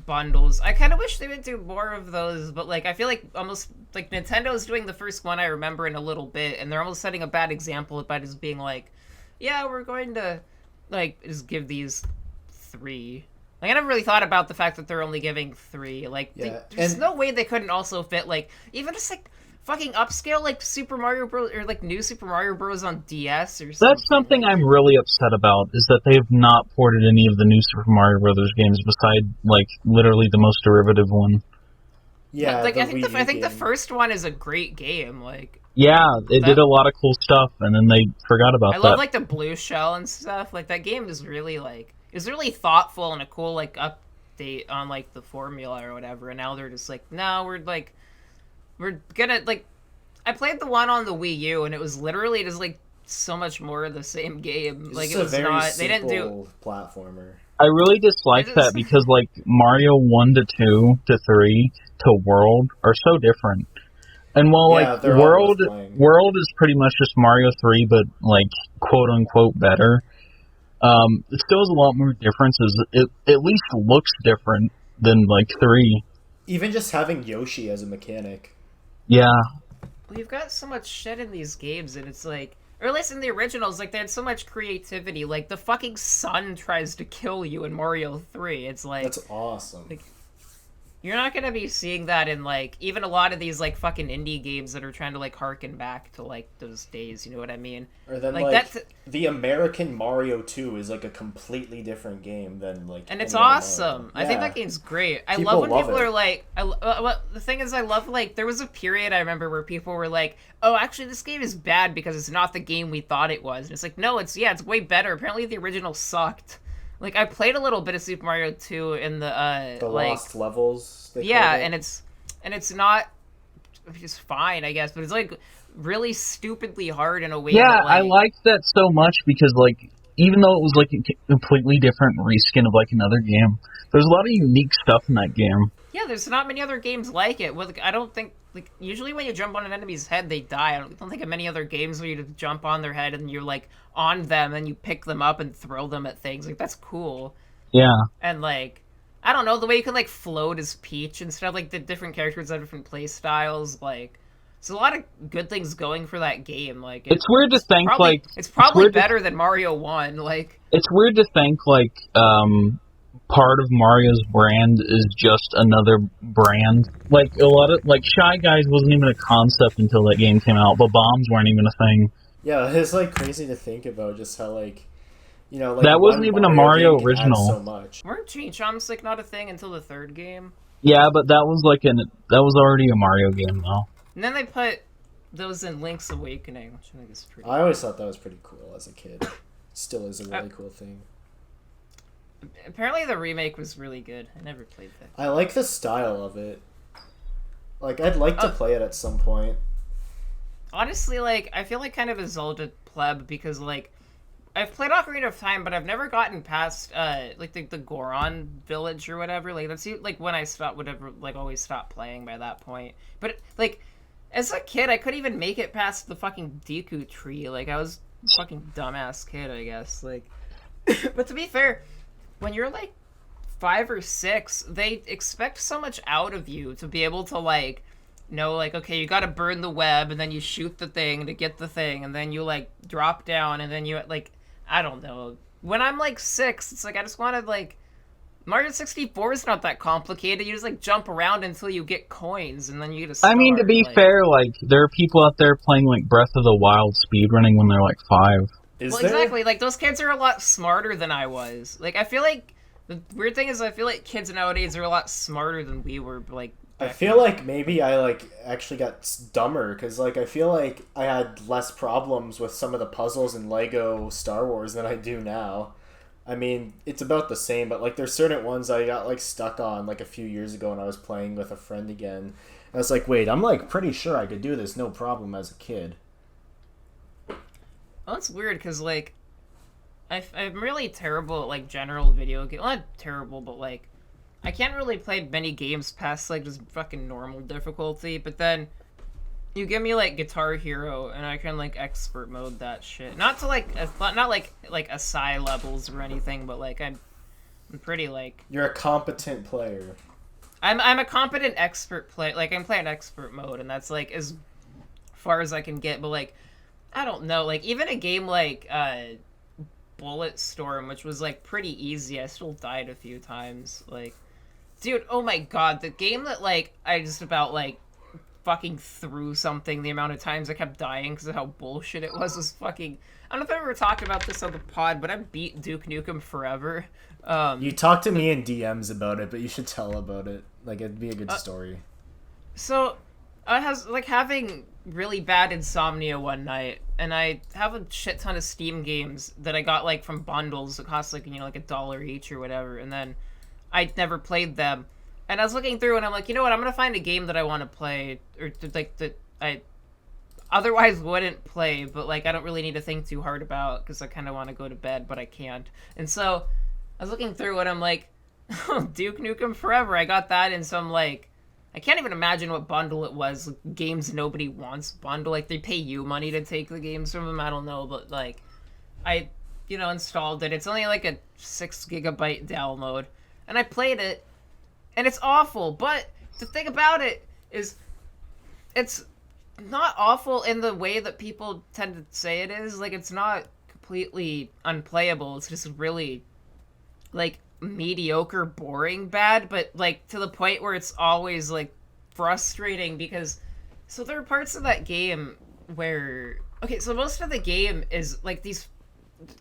bundles. I kind of wish they would do more of those, but, like, I feel like almost, like, Nintendo's doing the first one I remember in a little bit, and they're almost setting a bad example by just being like, yeah, we're going to, like, just give these 3. Like, I never really thought about the fact that they're only giving 3. Like, Yeah, there's and- no way they couldn't also fit, like, even just, like, fucking upscale, like, Super Mario Bros. Or, like, new Super Mario Bros. On DS or something. That's something I'm really upset about, is that they have not ported any of the new Super Mario Brothers games beside, like, literally the most derivative one. Yeah, like, the I think Wii U I think the game. first one is a great game. Like, Yeah, it That- did a lot of cool stuff, and then they forgot about I that. love, like, the blue shell and stuff. Like, that game is really, like, it's really thoughtful and a cool, like, update on, like, the formula or whatever. And now they're just like, no, we're gonna, like, I played the one on the Wii U, and it was literally just, like, so much more of the same game. It's Like, just it a was very not, they didn't do, simple platformer. I really dislike It is- that because, like, Mario 1 to 2 to 3 to World are so different. And while, Yeah, like, they're all World worth playing. World is pretty much just Mario 3, but, like, quote-unquote better, it still has a lot more differences. It at least looks different than, like, 3. Even just having Yoshi as a mechanic. Yeah. we've got so much shit in these games, and it's like, or at least in the originals, like, they had so much creativity. Like, the fucking sun tries to kill you in Mario 3. It's like, That's awesome. Like, you're not gonna be seeing that in, like, even a lot of these, like, fucking indie games that are trying to, like, harken back to, like, those days, you know what I mean? Or then, the American Mario 2 is, like, a completely different game than, like, and it's any other awesome. Mario. I think Yeah. that game's great. I People love when love people it. are like, well, the thing is, I love, like, there was a period I remember where people were like, oh, actually, this game is bad because it's not the game we thought it was. And it's like, no, it's way better. Apparently, the original sucked. Like, I played a little bit of Super Mario 2 in the like, Lost Levels. they yeah, called it. and it's not, it's fine, I guess, but it's, like, really stupidly hard in a way Yeah, that, like, I liked that so much because, like, even though it was, like, a completely different reskin of, like, another game, there's a lot of unique stuff in that game. yeah, there's not many other games like it. Well, like, I don't think, like, usually when you jump on an enemy's head, they die. I don't think of many other games where you just jump on their head and you're, like, on them and you pick them up and throw them at things. Like, that's cool. Yeah. And, like, I don't know, the way you can, like, float as Peach and stuff, like, the different characters have different play styles, like, there's a lot of good things going for that game. Like, It's weird to think, like... It's probably weird to- better than Mario 1, like... It's weird to think, like, part of Mario's brand is just another brand. Like, a lot of... Like, Shy Guys wasn't even a concept until that game came out, but bombs weren't even a thing. Yeah, it's, like, crazy to think about just how, like, you know, like... That wasn't one even a Mario game can add original. so much. Weren't chain chomps, like, not a thing until the third game? Yeah, but that was, like, that was already a Mario game, though. And then they put those in Link's Awakening, which I think is pretty... I always thought that was pretty cool as a kid. Still is a really cool thing. Apparently the remake was really good. I never played that. I like the style of it. Like, I'd like to play it at some point. Honestly, like, I feel like kind of a Zelda pleb because, like, I've played Ocarina of Time, but I've never gotten past, like, the Goron village or whatever. Like, that's, like, when I always stopped playing by that point. But, like, as a kid, I couldn't even make it past the fucking Deku tree. Like, I was a fucking dumbass kid, I guess. Like, but to be fair, when you're, like, 5 or 6, they expect so much out of you to be able to, like, know, like, okay, you gotta burn the web, and then you shoot the thing to get the thing, and then you, like, drop down, and then you, like, I don't know. When I'm, like, 6, it's like, I just wanted, like, Mario 64 is not that complicated. You just, like, jump around until you get coins, and then you get a star. I mean, to be fair, like, there are people out there playing, like, Breath of the Wild speedrunning when they're, like, 5. Well, exactly. Like, those kids are a lot smarter than I was. Like, I feel like, the weird thing is I feel like kids nowadays are a lot smarter than we were, like, I feel like maybe I, like, actually got dumber, because, like, I feel like I had less problems with some of the puzzles in Lego Star Wars than I do now. I mean, it's about the same, but, like, there's certain ones I got, like, stuck on, like, a few years ago when I was playing with a friend again. I was like, wait, I'm, like, pretty sure I could do this no problem as a kid. Well, it's weird, because, like, I'm really terrible at, like, general video games. Well, not terrible, but, like, I can't really play many games past, like, just fucking normal difficulty, but then you give me, like, Guitar Hero, and I can, like, expert mode that shit. Not to, like, not like Asai levels or anything, but, like, I'm pretty, like... You're a competent player. I'm a competent expert player. Like, I'm playing expert mode, and that's, like, as far as I can get, but, like, I don't know. Like, even a game like, Bulletstorm, which was, like, pretty easy, I still died a few times, like... Dude, oh my god, the game that, like, I just about, like, fucking threw something the amount of times I kept dying because of how bullshit it was fucking... I don't know if I ever talked about this on the pod, but I beat Duke Nukem Forever. You talked to me in DMs about it, but you should tell about it. Like, it'd be a good story. So, I was, like, having really bad insomnia one night, and I have a shit ton of Steam games that I got, like, from bundles that cost, like, you know, like $1 each or whatever, and then I'd never played them. And I was looking through and I'm like, you know what, I'm gonna find a game that I want to play, or like that I otherwise wouldn't play, but like I don't really need to think too hard about because I kind of want to go to bed, but I can't. And so I was looking through and I'm like, oh, Duke Nukem Forever, I got that in some like, I can't even imagine what bundle it was, like, games nobody wants bundle, like they pay you money to take the games from them, I don't know, but like I, you know, installed it. It's only like a 6 gigabyte download. And I played it, and it's awful, but the thing about it is it's not awful in the way that people tend to say it is. Like, it's not completely unplayable. It's just really, like, mediocre, boring bad, but like to the point where it's always like frustrating because so there are parts of that game where okay, so most of the game is like these,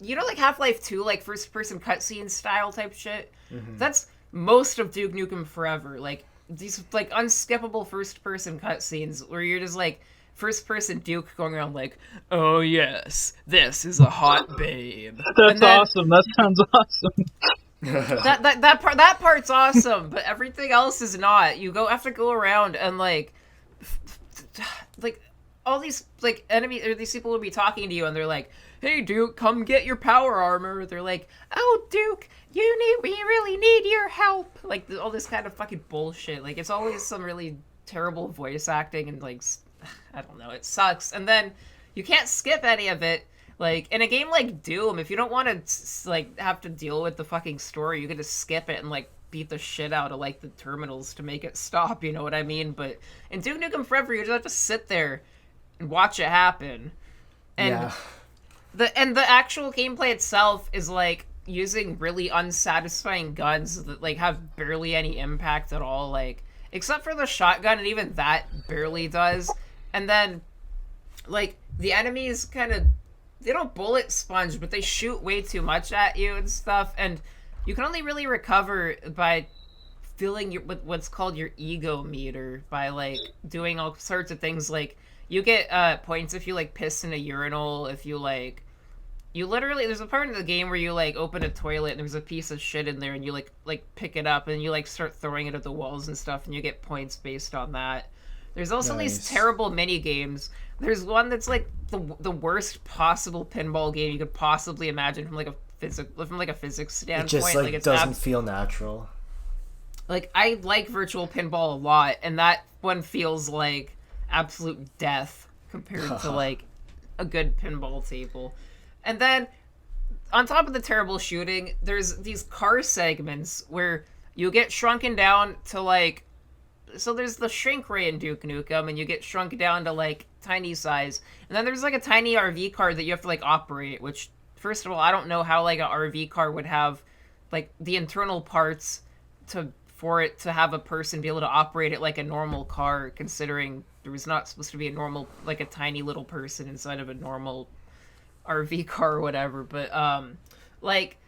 you know, like Half-Life 2, like first person cutscene style type shit. That's most of Duke Nukem Forever. Like these like unskippable first person cutscenes where you're just like first person Duke going around like, oh yes, this is a hot babe. That's awesome. That sounds awesome. That part's awesome, but everything else is not. You have to go around and like all these like enemy or these people will be talking to you and they're like, hey Duke, come get your power armor. They're like, oh Duke, we really need your help. Like all this kind of fucking bullshit. Like it's always some really terrible voice acting and like I don't know, it sucks. And then you can't skip any of it. Like, in a game like Doom, if you don't want to, like, have to deal with the fucking story, you can just skip it and, like, beat the shit out of, like, the terminals to make it stop, you know what I mean? But in Duke Nukem Forever, you just have to sit there and watch it happen. And the actual gameplay itself is, like, using really unsatisfying guns that, like, have barely any impact at all, like, except for the shotgun, and even that barely does. And then, like, the enemies kind of... They don't bullet sponge, but they shoot way too much at you and stuff, and you can only really recover by filling your what's called your ego meter by like doing all sorts of things. Like you get points if you like piss in a urinal, if you like you literally there's a part of the game where you like open a toilet and there's a piece of shit in there and you like pick it up and you like start throwing it at the walls and stuff and you get points based on that. There's also these terrible mini games. There's one that's like the worst possible pinball game you could possibly imagine from like a physics standpoint. It just like it doesn't feel natural. Like I like virtual pinball a lot, and that one feels like absolute death compared to like a good pinball table. And then on top of the terrible shooting, there's these car segments where you get shrunken down to like. So there's the shrink ray in Duke Nukem, and you get shrunk down to, like, tiny size. And then there's, like, a tiny RV car that you have to, like, operate, which, first of all, I don't know how, like, an RV car would have, like, the internal parts for it to have a person be able to operate it like a normal car, considering there was not supposed to be a normal, like, a tiny little person inside of a normal RV car or whatever. But, like...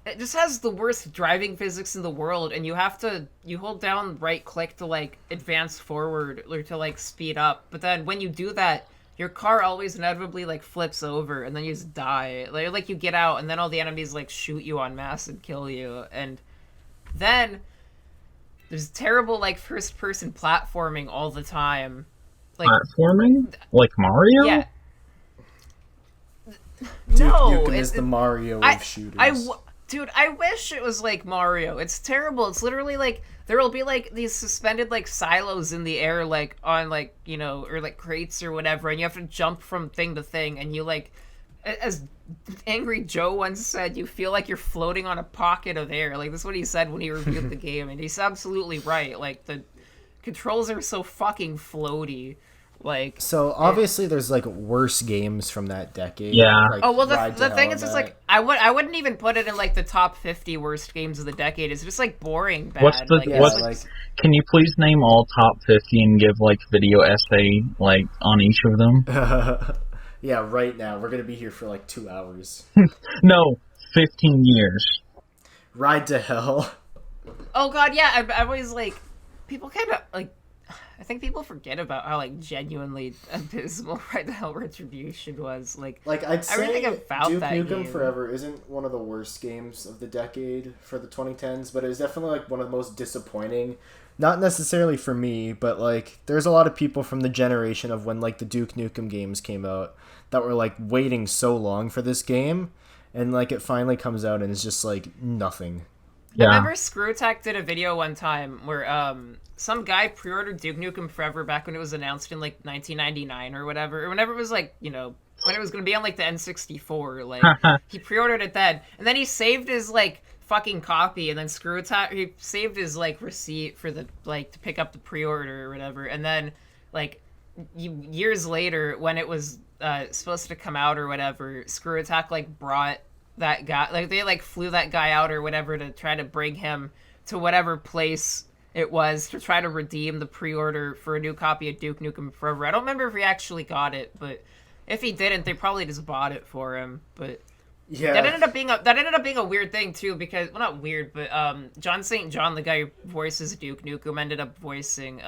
It just has the worst driving physics in the world, and you hold down right click to like advance forward or to like speed up, but then when you do that, your car always inevitably like flips over and then you just die. Like you get out and then all the enemies like shoot you en masse and kill you. And then there's terrible like first person platforming all the time. Like platforming? Like Mario? Yeah. Duke Nukem is the Mario of shooters. Dude, I wish it was like Mario. It's terrible. It's literally like there will be like these suspended like silos in the air, like on like, you know, or like crates or whatever, and you have to jump from thing to thing, and you like, as Angry Joe once said, you feel like you're floating on a pocket of air. Like that's what he said when he reviewed the game, and he's absolutely right. Like the controls are so fucking floaty. Like so obviously there's like worse games from that decade. Yeah. Like, oh well, the thing is, it's like I wouldn't even put it in like the top 50 worst games of the decade. It's just like boring bad. What's the like, Can you please name all top 50 and give like video essay like on each of them? Yeah, right now we're gonna be here for like 2 hours. No, 15 years. Ride to Hell. Oh god, yeah. I always like people kind of like. I think people forget about how like genuinely abysmal Ride to Hell Retribution was. Like I'd say everything about Duke that Nukem game. Forever isn't one of the worst games of the decade for the 2010s, but it was definitely like one of the most disappointing. Not necessarily for me, but like there's a lot of people from the generation of when like the Duke Nukem games came out that were like waiting so long for this game, and like it finally comes out and it's just like nothing. Yeah. I remember ScrewAttack did a video one time where some guy pre-ordered Duke Nukem Forever back when it was announced in like 1999 or whatever, or whenever it was like, you know, when it was going to be on like the N64. Like he pre-ordered it then, and then he saved his like fucking copy, and then ScrewAttack he saved his like receipt for the like to pick up the pre-order or whatever, and then like years later when it was supposed to come out or whatever, ScrewAttack like brought that guy. Like they like flew that guy out or whatever to try to bring him to whatever place it was to try to redeem the pre-order for a new copy of Duke Nukem Forever. I don't remember if he actually got it, but if he didn't, they probably just bought it for him. But Yeah. that ended up being a weird thing too, because well, not weird, but John St. John, the guy who voices Duke Nukem, ended up voicing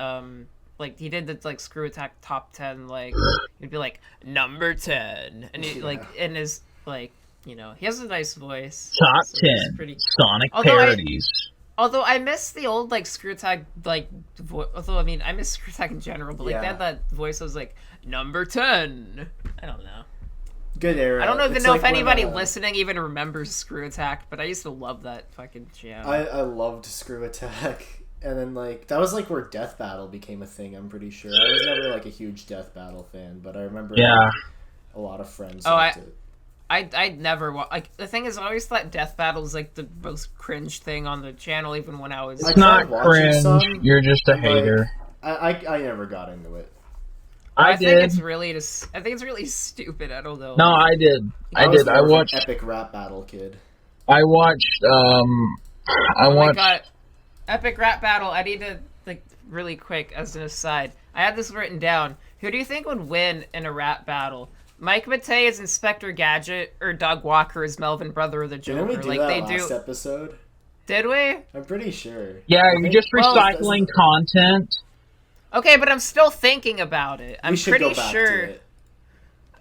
like he did the like Screw Attack top 10, like he'd be like number 10, and he like in his like he has a nice voice. Top so 10 pretty... Sonic although parodies. Although I miss the old like Screw Attack although I mean I miss Screw Attack in general, but like they had that voice that was like number 10. I don't know. Good era. I don't even It's know like if anybody when, listening even remembers Screw Attack, but I used to love that fucking jam. I loved Screw Attack, and then like that was like where Death Battle became a thing. I'm pretty sure. I was never like a huge Death Battle fan, but I remember a lot of friends liked it. I never like the thing is I always thought Death Battle was like the most cringe thing on the channel, even when I was. It's not cringe. You're just a hater. I never got into it. I think it's really stupid. I don't know. No, I did. I watched Epic Rap Battle Kid. I watched. Oh my God. Epic Rap Battle. I need to like really quick as an aside. I had this written down. Who do you think would win in a rap battle? Mike Matei is Inspector Gadget, or Doug Walker is Melvin Brother of the Joker. Didn't we do that last episode? Did we? I'm pretty sure. Yeah, you're just recycling content. Okay, but I'm still thinking about it. I'm pretty sure. To it.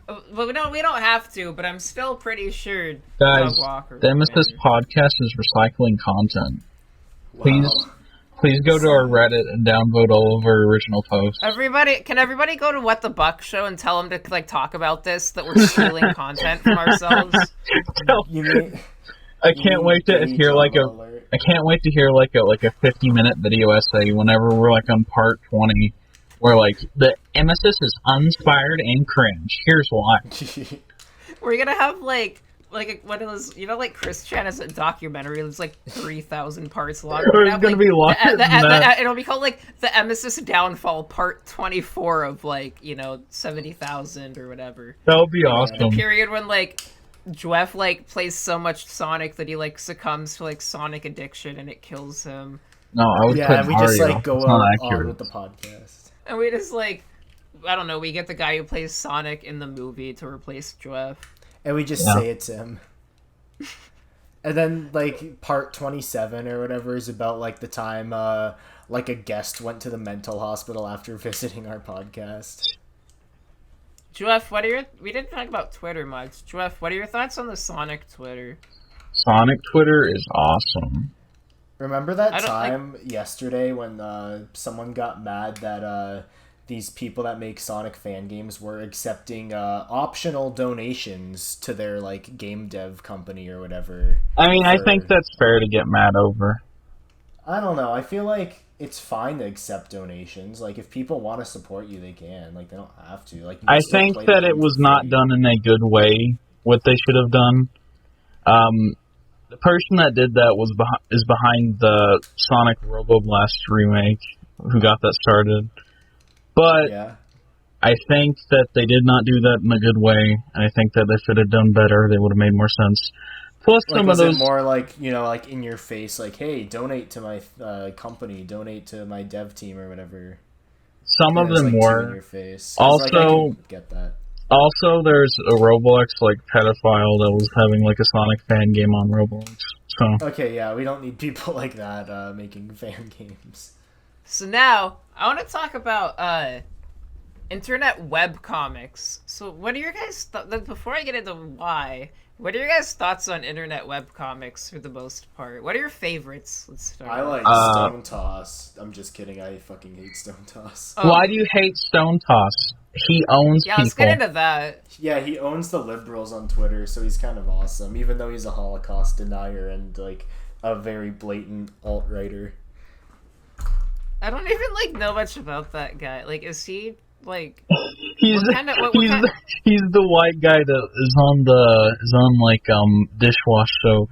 But we don't have to. But I'm still pretty sure. Guys, Doug Walker the EMESIS podcast is recycling content. Please go to our Reddit and downvote all of our original posts. Can everybody go to What the Buck Show and tell them to like talk about this, that we're stealing content from ourselves? I can't wait to hear like a 50-minute video essay whenever we're like on part 20, where like the EMESIS is uninspired and cringe. Here's why. We're gonna have like one of those, like Chris Chan has a documentary that's like 3,000 parts long. It's gonna be longer than that. It'll be called like the EMESIS Downfall Part 24 of like 70,000 or whatever. That would be awesome. The period when like Jweff like plays so much Sonic that he like succumbs to like Sonic addiction and it kills him. No, I would put we Mario. just like go on with the podcast. And we just like, I don't know, we get the guy who plays Sonic in the movie to replace Jweff. And we just say it's him. And then, like, part 27 or whatever is about, like, the time, like, a guest went to the mental hospital after visiting our podcast. Jweff, we didn't talk about Twitter much. Jweff, what are your thoughts on the Sonic Twitter? Sonic Twitter is awesome. Remember that time yesterday when, someone got mad that, these people that make Sonic fan games were accepting optional donations to their like game dev company or whatever. I mean, I think that's fair to get mad over. I don't know. I feel like it's fine to accept donations. Like if people want to support you, they can. Like they don't have to. Like I think that it was not done in a good way. What they should have done. The person that did that is behind the Sonic Roboblast remake, who got that started. But I think that they did not do that in a good way, and I think that they should have done better. They would have made more sense. Plus, like, some of those more like like in your face, like, hey, donate to my company, donate to my dev team or whatever. Some of them were. In your face. Also, like, I can get that. Also, there's a Roblox like pedophile that was having like a Sonic fan game on Roblox. So okay, yeah, we don't need people like that making fan games. So now, I want to talk about internet web comics. So what are your guys' before I get into why, what are your guys' thoughts on internet web comics for the most part? What are your favorites? Let's start. I like Stone Toss. I'm just kidding. I fucking hate Stone Toss. Why do you hate Stone Toss? He owns people. Let's get into that. Yeah, he owns the liberals on Twitter, so he's kind of awesome, even though he's a Holocaust denier and like a very blatant alt-righter. I don't even like know much about that guy. Like, is he like? He's the white guy that is on like dishwash soap.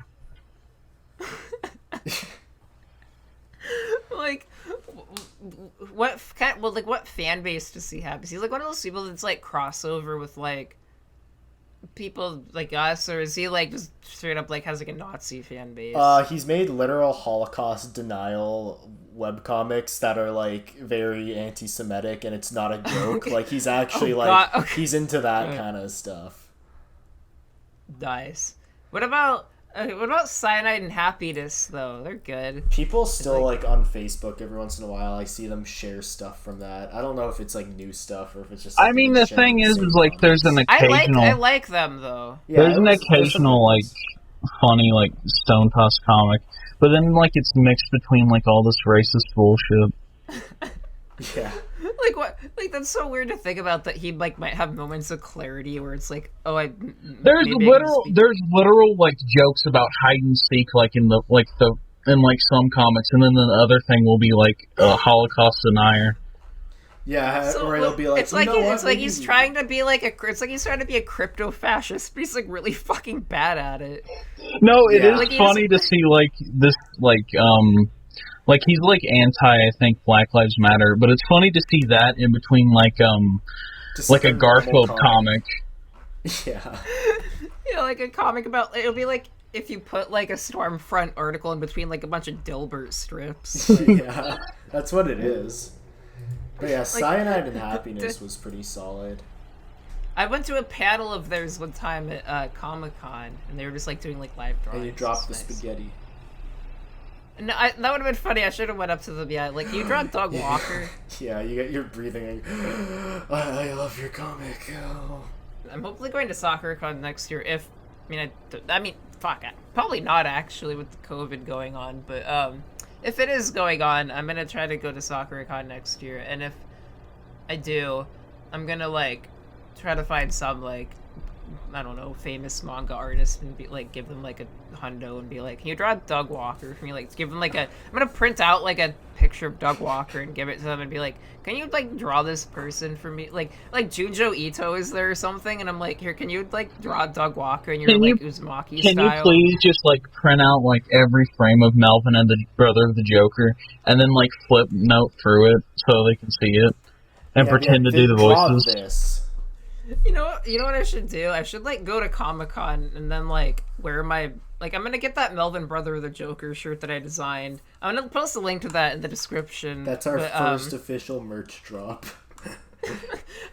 Like, what fan base does he have? Is he like one of those people that's like crossover with like people like us, or is he like just straight up like has like a Nazi fan base? He's made literal Holocaust denial webcomics that are like very anti-Semitic, and it's not a joke. Like he's actually he's into that kind of stuff. Nice. What about Cyanide and Happiness though? They're good. People still like on Facebook every once in a while. I see them share stuff from that. I don't know if it's like new stuff or if it's just. Like, I mean, the thing is like there's an occasional. I like them though. Yeah, there's an occasional like funny like Stone Toss comic, but then like it's mixed between like all this racist bullshit. Yeah. Like what? Like that's so weird to think about, that he like might have moments of clarity where it's like, oh, there's literal like jokes about hide and seek like in some comics, and then the other thing will be like a Holocaust denier. Yeah, so, or it'll be like, it's like he's trying to be like he's trying to be a crypto fascist, but he's like really fucking bad at it. No, it is like, funny to see like this like he's like I think Black Lives Matter, but it's funny to see that in between like a Garfield comic. Yeah. Like a comic about, it'll be like if you put like a Stormfront article in between like a bunch of Dilbert strips. Yeah, that's what it is. But yeah, Cyanide and Happiness was pretty solid. I went to a panel of theirs one time at Comic-Con, and they were just like doing like live drawings. And you dropped the spaghetti. No, that would have been funny. I should have went up to them. Yeah, like, you draw Doug Walker. Yeah, you get your breathing. I love your comic. Oh. I'm hopefully going to SoccerCon next year. Fuck, probably not actually with the COVID going on. But if it is going on, I'm gonna try to go to SoccerCon next year. And if I do, I'm gonna like try to find some like, I don't know, famous manga artist and be like, give them like a hundo and be like, can you draw Doug Walker for me? Like, give them like I'm gonna print out like a picture of Doug Walker and give it to them and be like, can you like draw this person for me? Like Junjo Ito is there or something, and I'm like, here, can you like draw Doug Walker and you're like Uzumaki style? Can you please just like print out like every frame of Melvin and the Brother of the Joker and then like flip note through it so they can see it and pretend to do the voices? This. You know what I should do? I should like go to Comic-Con and then like wear my, like, I'm gonna get that Melvin Brother of the Joker shirt that I designed. I'm gonna post a link to that in the description. That's our first official merch drop. It'd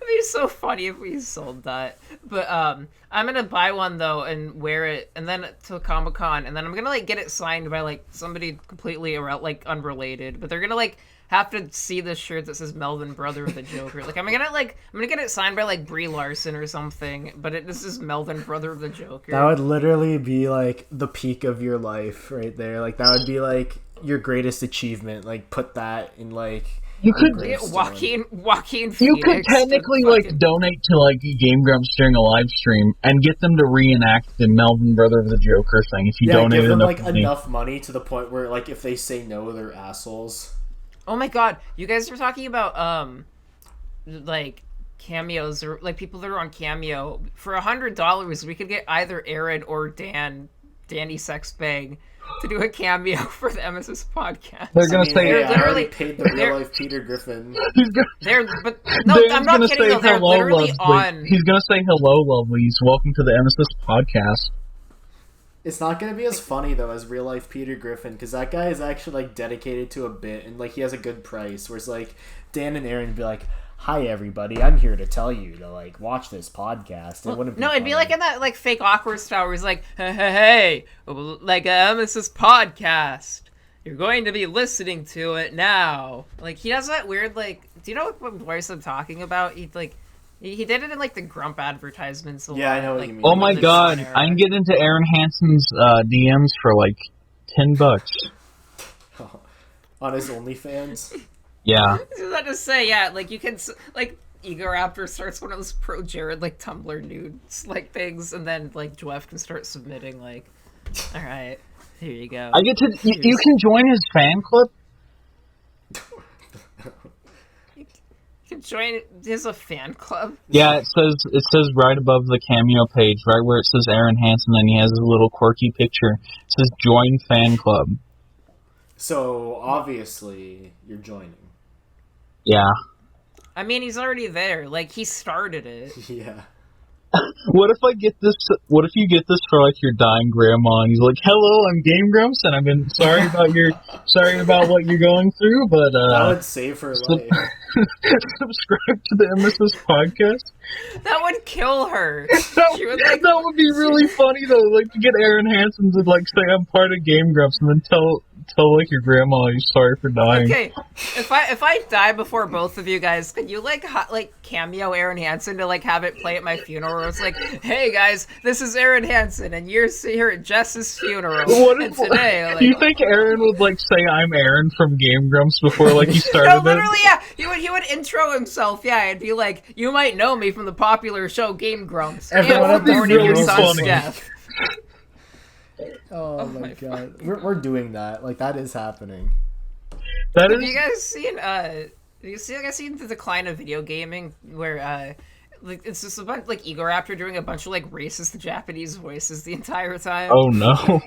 be so funny if we sold that. But I'm gonna buy one though and wear it, and then to Comic-Con, and then I'm gonna like get it signed by like somebody completely like unrelated, but they're gonna like have to see this shirt that says Melvin Brother of the Joker. Like I'm gonna get it signed by like Brie Larson or something, but this is Melvin Brother of the Joker. That would literally be like the peak of your life right there. Like that would be like your greatest achievement. Like put that in like you could Joaquin Phoenix. You could technically like donate to like Game Grumps during a live stream and get them to reenact the Melvin Brother of the Joker thing if you donate give them enough money to the point where like if they say no, they're assholes. Oh my god, you guys are talking about like cameos or like people that are on Cameo. For $100 we could get either Aaron or Danny Sexbang to do a cameo for the EMESIS podcast. They're gonna say I already paid the real life Peter Griffin. I'm not kidding though, they're literally on. He's gonna say hello, lovelies. Welcome to the EMESIS podcast. It's not going to be as funny, though, as real life Peter Griffin, because that guy is actually, like, dedicated to a bit, and, like, he has a good price, whereas, like, Dan and Aaron would be like, hi, everybody, I'm here to tell you to, like, watch this podcast. It wouldn't be it'd be, like, in that, like, fake awkward style where he's like, hey, like, EMESIS podcast. You're going to be listening to it now. Like, he has that weird, like, do you know what voice I'm talking about? He did it in, like, the Grump advertisements a lot. I know what like, you mean. Oh my god, I can get into Aaron Hansen's DMs for, like, $10. On his OnlyFans? Yeah. I was about to say, yeah, like, you can, like, Ego Raptor starts one of those pro Jared, like, Tumblr nudes, like, things, and then, like, Jweff can start submitting, like, alright, here you go. I get to, you can join his fan club? You can join, there's a fan club? Yeah, it says right above the Cameo page, right where it says Aaron Hansen, and he has a little quirky picture. It says join fan club. So, obviously, you're joining. Yeah. I mean, he's already there. Like, he started it. Yeah. What if I get this? What if you get this for like your dying grandma, and he's like, "Hello, I'm Game Grumps, and I've been sorry about what you're going through, but that would save her life." Subscribe to the EMESIS podcast. That would kill her. That would be really funny though. Like to get Aaron Hansen to like say I'm part of Game Grumps, and then tell like your grandma you're sorry for dying. Okay, if I die before both of you guys, could you like cameo Aaron Hansen to like have it play at my funeral? Where it's like, hey guys, this is Aaron Hansen, and you're here at Jess's funeral. And today, like, do you think Aaron would like say I'm Aaron from Game Grumps before like he started? No, literally, yeah. He would intro himself, yeah, and be like, you might know me from the popular show Game Grumps. Everyone and would be really son's funny. death. Oh my god, we're doing that. Like that is happening. Have you guys seen? Seen the decline of video gaming, where like it's just a bunch like Egoraptor doing a bunch of like racist Japanese voices the entire time. Oh no.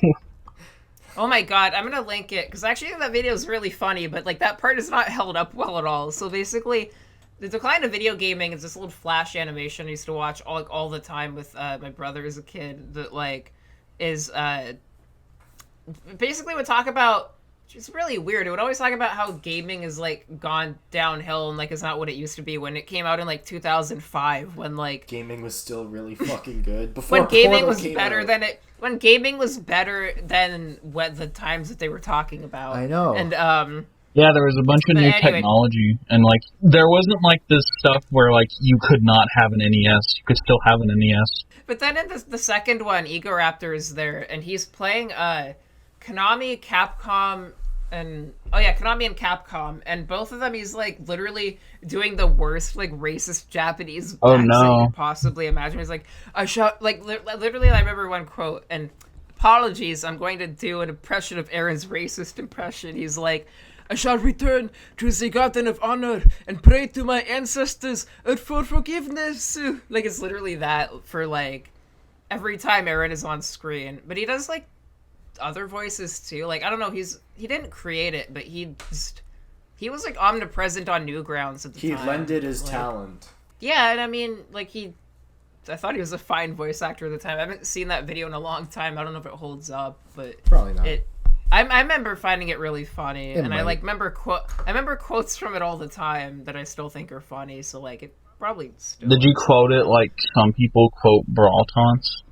Oh my god, I'm gonna link it because actually that video is really funny, but like that part is not held up well at all. So basically, the decline of video gaming is this little flash animation I used to watch all the time with my brother as a kid. That like is basically would talk about. It's really weird. It would always talk about how gaming is like gone downhill and like it's not what it used to be when it came out in like 2005 when like gaming was still really fucking good before when gaming Portal was came better out. than it when gaming was better than what the times that they were talking about. I know. And yeah, there was a bunch of new technology, and like there wasn't like this stuff where like you could not have an NES. You could still have an NES. But then in the second one, Egoraptor is there, and he's playing Konami, Capcom, and Konami and Capcom, and both of them he's like literally doing the worst like racist Japanese accent you could possibly imagine. He's like, I shot like literally. I remember one quote, and apologies, I'm going to do an impression of Aaron's racist impression. He's like, I shall return to the Garden of Honor and pray to my ancestors for forgiveness. Like it's literally that for like every time Aaron is on screen, but he does like other voices too. Like I don't know, he didn't create it, but he was like omnipresent on Newgrounds at the time. He lended his talent. Yeah, and I mean like I thought he was a fine voice actor at the time. I haven't seen that video in a long time. I don't know if it holds up, but probably not. I remember finding it really funny, and might. I like remember quotes from it all the time that I still think are funny. So like it probably still. Did you quote it like some people quote brawl taunts?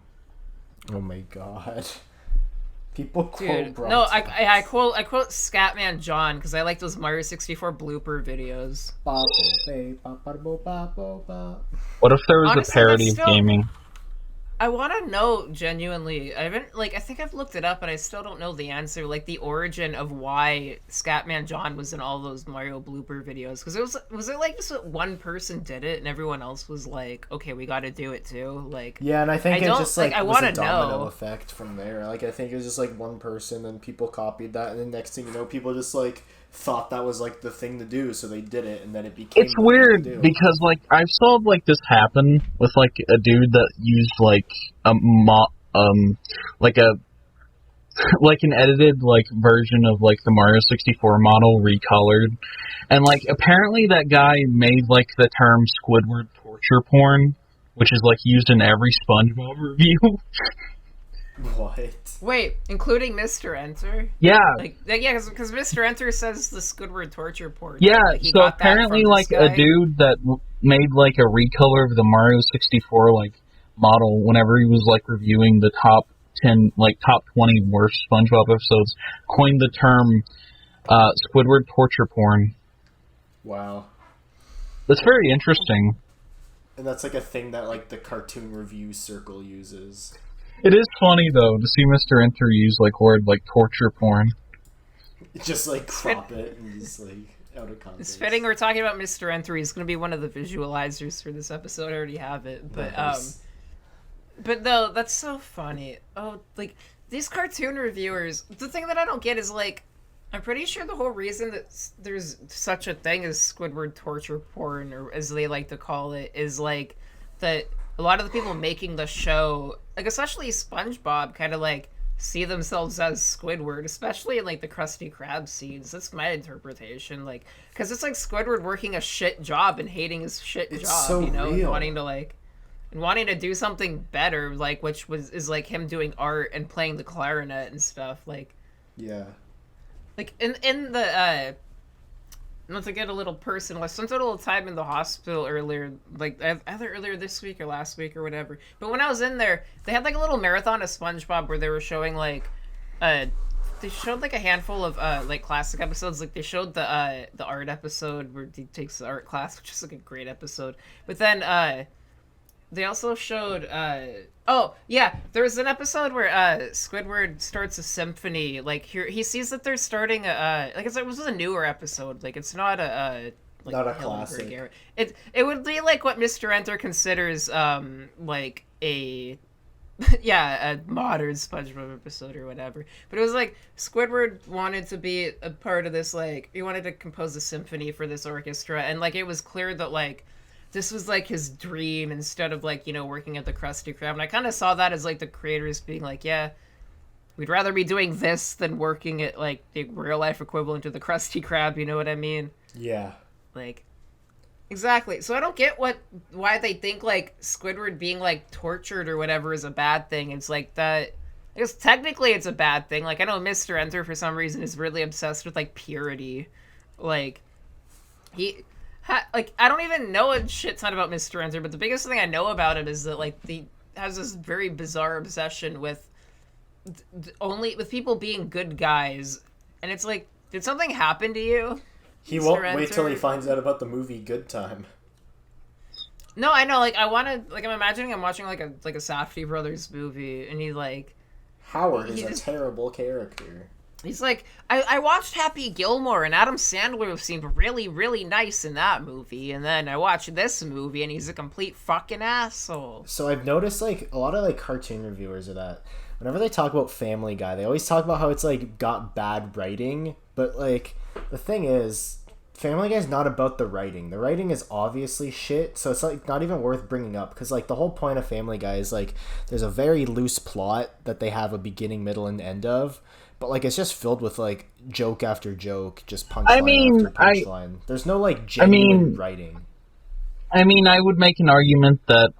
Oh my god. People quote Dude, no, I quote Scatman John because I like those Mario 64 blooper videos. What if there was Honestly, a parody of gaming? I want to know genuinely. I think I've looked it up, but I still don't know the answer. Like the origin of why Scatman John was in all those Mario blooper videos. Because was it like just that one person did it and everyone else was like, okay, we got to do it too. Like yeah, and I think it just like I was want a to domino know effect from there. Like I think it was just like one person, and people copied that, and then next thing you know, people just like thought that was like the thing to do, so they did it, and then it became. It's weird because like I've saw like this happen with like a dude that used like like an edited like version of like the Mario 64 model recolored, and like apparently that guy made like the term Squidward torture porn, which is like used in every SpongeBob review. What? Wait, including Mr. Enter? Yeah. Yeah, because Mr. Enter says the Squidward torture porn. Yeah, like, so apparently like a dude that made like a recolor of the Mario 64 like model whenever he was like reviewing the top 20 worst SpongeBob episodes coined the term Squidward torture porn. Wow. That's very interesting. And that's like a thing that like the cartoon review circle uses. It is funny though to see Mr. Enter use like word like torture porn. Just like crop it and just like out of context. It's fitting we're talking about Mr. Enter. He's going to be one of the visualizers for this episode. I already have it, but nice. But no, that's so funny. Oh, like these cartoon reviewers. The thing that I don't get is like, I'm pretty sure the whole reason that there's such a thing as Squidward torture porn, or as they like to call it, is like that a lot of the people making the show, like especially SpongeBob, kind of like see themselves as Squidward, especially in like the Krusty Krab scenes. That's my interpretation, like because it's like Squidward working a shit job and hating his shit job, so you know, real. wanting to like. and wanting to do something better, like which is like him doing art and playing the clarinet and stuff. Like in the not to get a little personal, I spent a little time in the hospital earlier, like either earlier this week or last week or whatever. But when I was in there, they had like a little marathon of SpongeBob where they were showing like, they showed like a handful of like classic episodes. Like they showed the art episode where he takes the art class, which is like a great episode. But then they also showed oh yeah, there was an episode where Squidward starts a symphony. Like he sees that they're starting a like it was a newer episode. Like it's not a like not a classic. It would be like what Mr. Enter considers like a yeah, a modern SpongeBob episode or whatever. But it was like Squidward wanted to be a part of this, like he wanted to compose a symphony for this orchestra, and like it was clear that like this was like his dream instead of like, you know, working at the Krusty Krab. And I kind of saw that as like the creators being like, yeah, we'd rather be doing this than working at like the real life equivalent to the Krusty Krab, you know what I mean? Yeah. Like exactly. So I don't get why they think like Squidward being like tortured or whatever is a bad thing. It's like that. I guess technically it's a bad thing. Like I know Mr. Enter for some reason is really obsessed with like purity. Like like I don't even know a shit ton about Mr. Enter, but the biggest thing I know about it is that like he has this very bizarre obsession with only with people being good guys, and it's like, did something happen to you? He won't wait till he finds out about the movie Good Time. No, I know. Like, I want to. Like, I'm imagining I'm watching like a Safdie Brothers movie, and Howard is a terrible character. He's like, I watched Happy Gilmore, and Adam Sandler seemed really, really nice in that movie, and then I watched this movie, and he's a complete fucking asshole. So I've noticed like a lot of like cartoon reviewers of that. Whenever they talk about Family Guy, they always talk about how it's like got bad writing, but like the thing is, Family Guy is not about the writing. The writing is obviously shit, so it's like not even worth bringing up, because like the whole point of Family Guy is like there's a very loose plot that they have a beginning, middle, and end of, but like it's just filled with like joke after joke, just punchline after punchline. There's no like genuine writing. I mean, I would make an argument that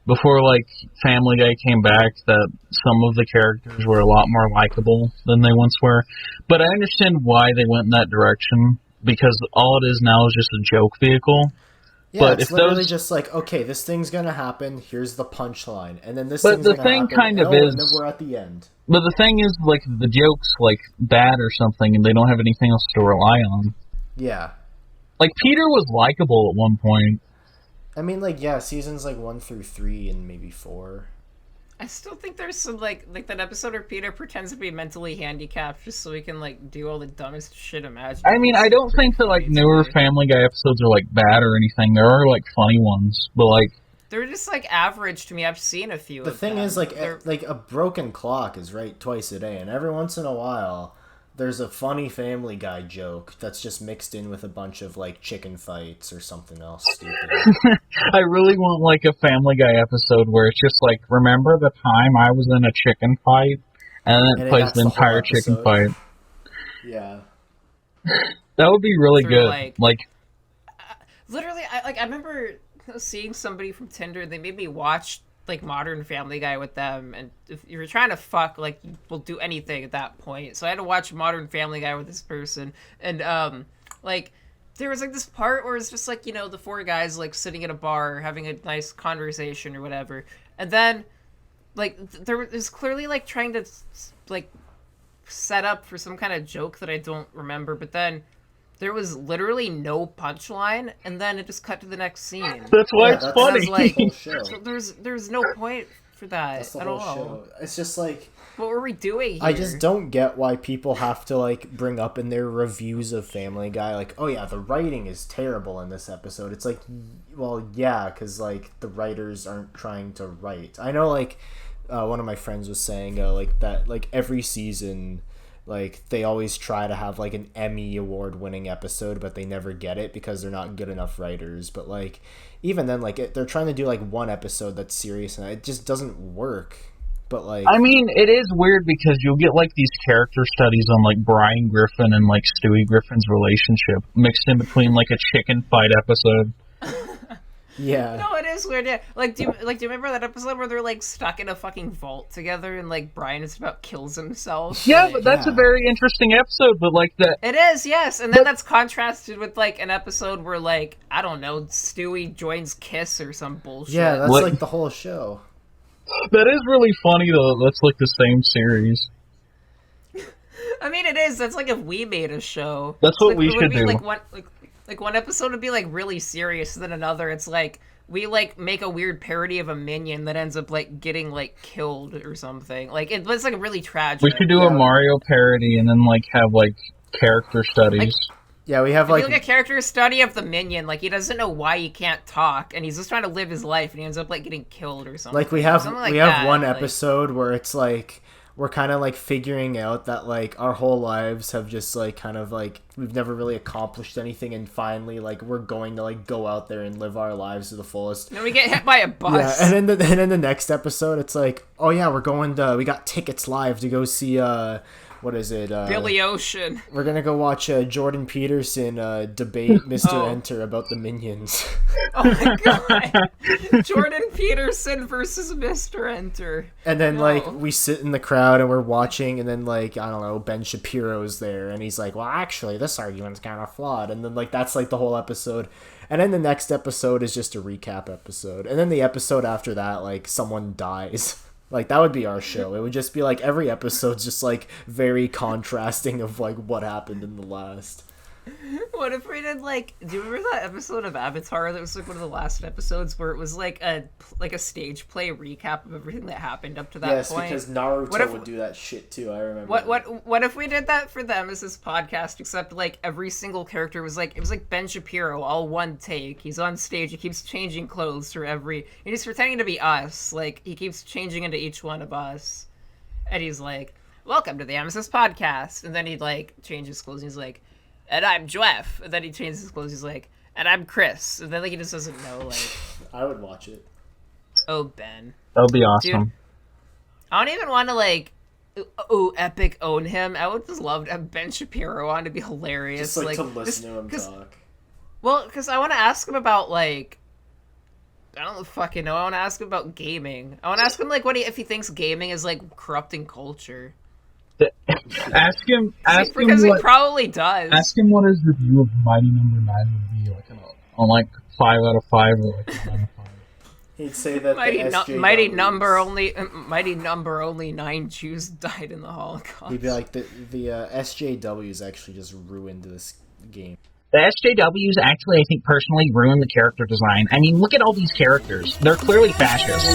before like Family Guy came back, that some of the characters were a lot more likable than they once were, but I understand why they went in that direction, because all it is now is just a joke vehicle. Yeah, but it's literally just like, okay, this thing's gonna happen, here's the punchline, and then this thing's gonna happen, and then we're at the end. But the thing is, like, the joke's, like, bad or something, and they don't have anything else to rely on. Yeah. Like, Peter was likable at one point. I mean, like, yeah, seasons, like, 1 through 3 and maybe 4. I still think there's some, like that episode where Peter pretends to be mentally handicapped just so he can, like, do all the dumbest shit imaginable. I mean, I don't think that, like, newer Family Guy episodes are, like, bad or anything. There are, like, funny ones, but, like... They're just, like, average to me. I've seen a few of them. The thing is, like, like, a broken clock is right twice a day, and every once in a while, there's a funny Family Guy joke that's just mixed in with a bunch of, like, chicken fights or something else stupid. I really want, like, a Family Guy episode where it's just, like, remember the time I was in a chicken fight? And then it plays the entire chicken fight. Yeah. That would be really good. Like literally, I remember seeing somebody from Tinder, they made me watch like Modern Family Guy with them, and if you were trying to fuck, like, we'll do anything at that point. So I had to watch Modern Family Guy with this person, and like there was like this part where it's just like, you know, the four guys like sitting at a bar having a nice conversation or whatever, and then like there was clearly like trying to like set up for some kind of joke that I don't remember, but then there was literally no punchline, and then it just cut to the next scene. That's why it's funny. Like, so there's no point for that at all. Show. It's just like, what were we doing here? I just don't get why people have to like bring up in their reviews of Family Guy, like, oh yeah, the writing is terrible in this episode. It's like, well, yeah, because like the writers aren't trying to write. I know, like, one of my friends was saying like that, like every season, like, they always try to have, like, an Emmy award-winning episode, but they never get it because they're not good enough writers. But, like, even then, like, they're trying to do, like, one episode that's serious, and it just doesn't work. But, like... I mean, it is weird because you'll get, like, these character studies on, like, Brian Griffin and, like, Stewie Griffin's relationship mixed in between, like, a chicken fight episode. Yeah. No, it is weird. Yeah, like do you remember that episode where they're like stuck in a fucking vault together and like Brian just about kills himself? Yeah, Like, but that's a very interesting episode. But like that, it is, yes, and then that's contrasted with like an episode where like I don't know, Stewie joins Kiss or some bullshit. Yeah, that's What? like the whole show. that is really funny though. That's like the same series. I mean, it is. That's like if we made a show. That's what like, we it would should be do. Like one episode would be like really serious, then another it's like we like make a weird parody of a minion that ends up like getting like killed or something. Like it's like really tragic. We should do a Mario parody and then like have like character studies. Yeah, we have Like like a character study of the minion, like he doesn't know why he can't talk, and he's just trying to live his life, and he ends up like getting killed or something. we have Something like we have that, one like- episode where it's like we're kind of like figuring out that like our whole lives have just like kind of like we've never really accomplished anything, and finally like we're going to like go out there and live our lives to the fullest. And then we get hit by a bus. Yeah, and then the next episode it's like, oh yeah, we got tickets live to go see what is it? Billy Ocean. We're gonna go watch Jordan Peterson debate Mr. Oh. Enter about the Minions. Oh my god. Jordan Peterson versus Mr. Enter. And then No. like we sit in the crowd and we're watching, and then like I don't know, Ben Shapiro's there, and he's like, well, actually, this argument's kind of flawed, and then like that's like the whole episode. And then the next episode is just a recap episode, and then the episode after that, like someone dies. Like that would be our show. It would just be like every episode's just like very contrasting of like what happened in the last. What if we did like? Do you remember that episode of Avatar that was like one of the last episodes where it was like a stage play recap of everything that happened up to that Yes, point? because Naruto What if- would do that shit too. I remember. What if we did that for the EMESIS podcast? Except like every single character was like it was like Ben Shapiro, all one take. He's on stage. He keeps changing clothes for every. And he's pretending to be us. Like he keeps changing into each one of us, and he's like, "Welcome to the EMESIS podcast," and then he'd like change his clothes. And he's like, "And I'm Jweff," and then he changes his clothes. He's like, "And I'm Chris," and then like he just doesn't know. Like, I would watch it. oh Ben. That would be awesome. Dude. I don't even want to like, epic own him. I would just love to have Ben Shapiro on to be hilarious. Just like to just- listen to him 'cause- talk. Well, because I want to ask him about like, I don't fucking know. I want to ask him about gaming. I want to ask him like if he thinks gaming is like corrupting culture. Ask him Because he what. probably does. Ask him what his review of Mighty Number 9 would be like on like 5 out of 5 or like 9 out of 5. He'd say that Mighty, the SJWs, mighty number only 9 Jews died in the Holocaust. He'd be like the SJWs actually just ruined this game. The SJWs actually, I think, personally ruined the character design. I mean, look at all these characters. They're clearly fascist.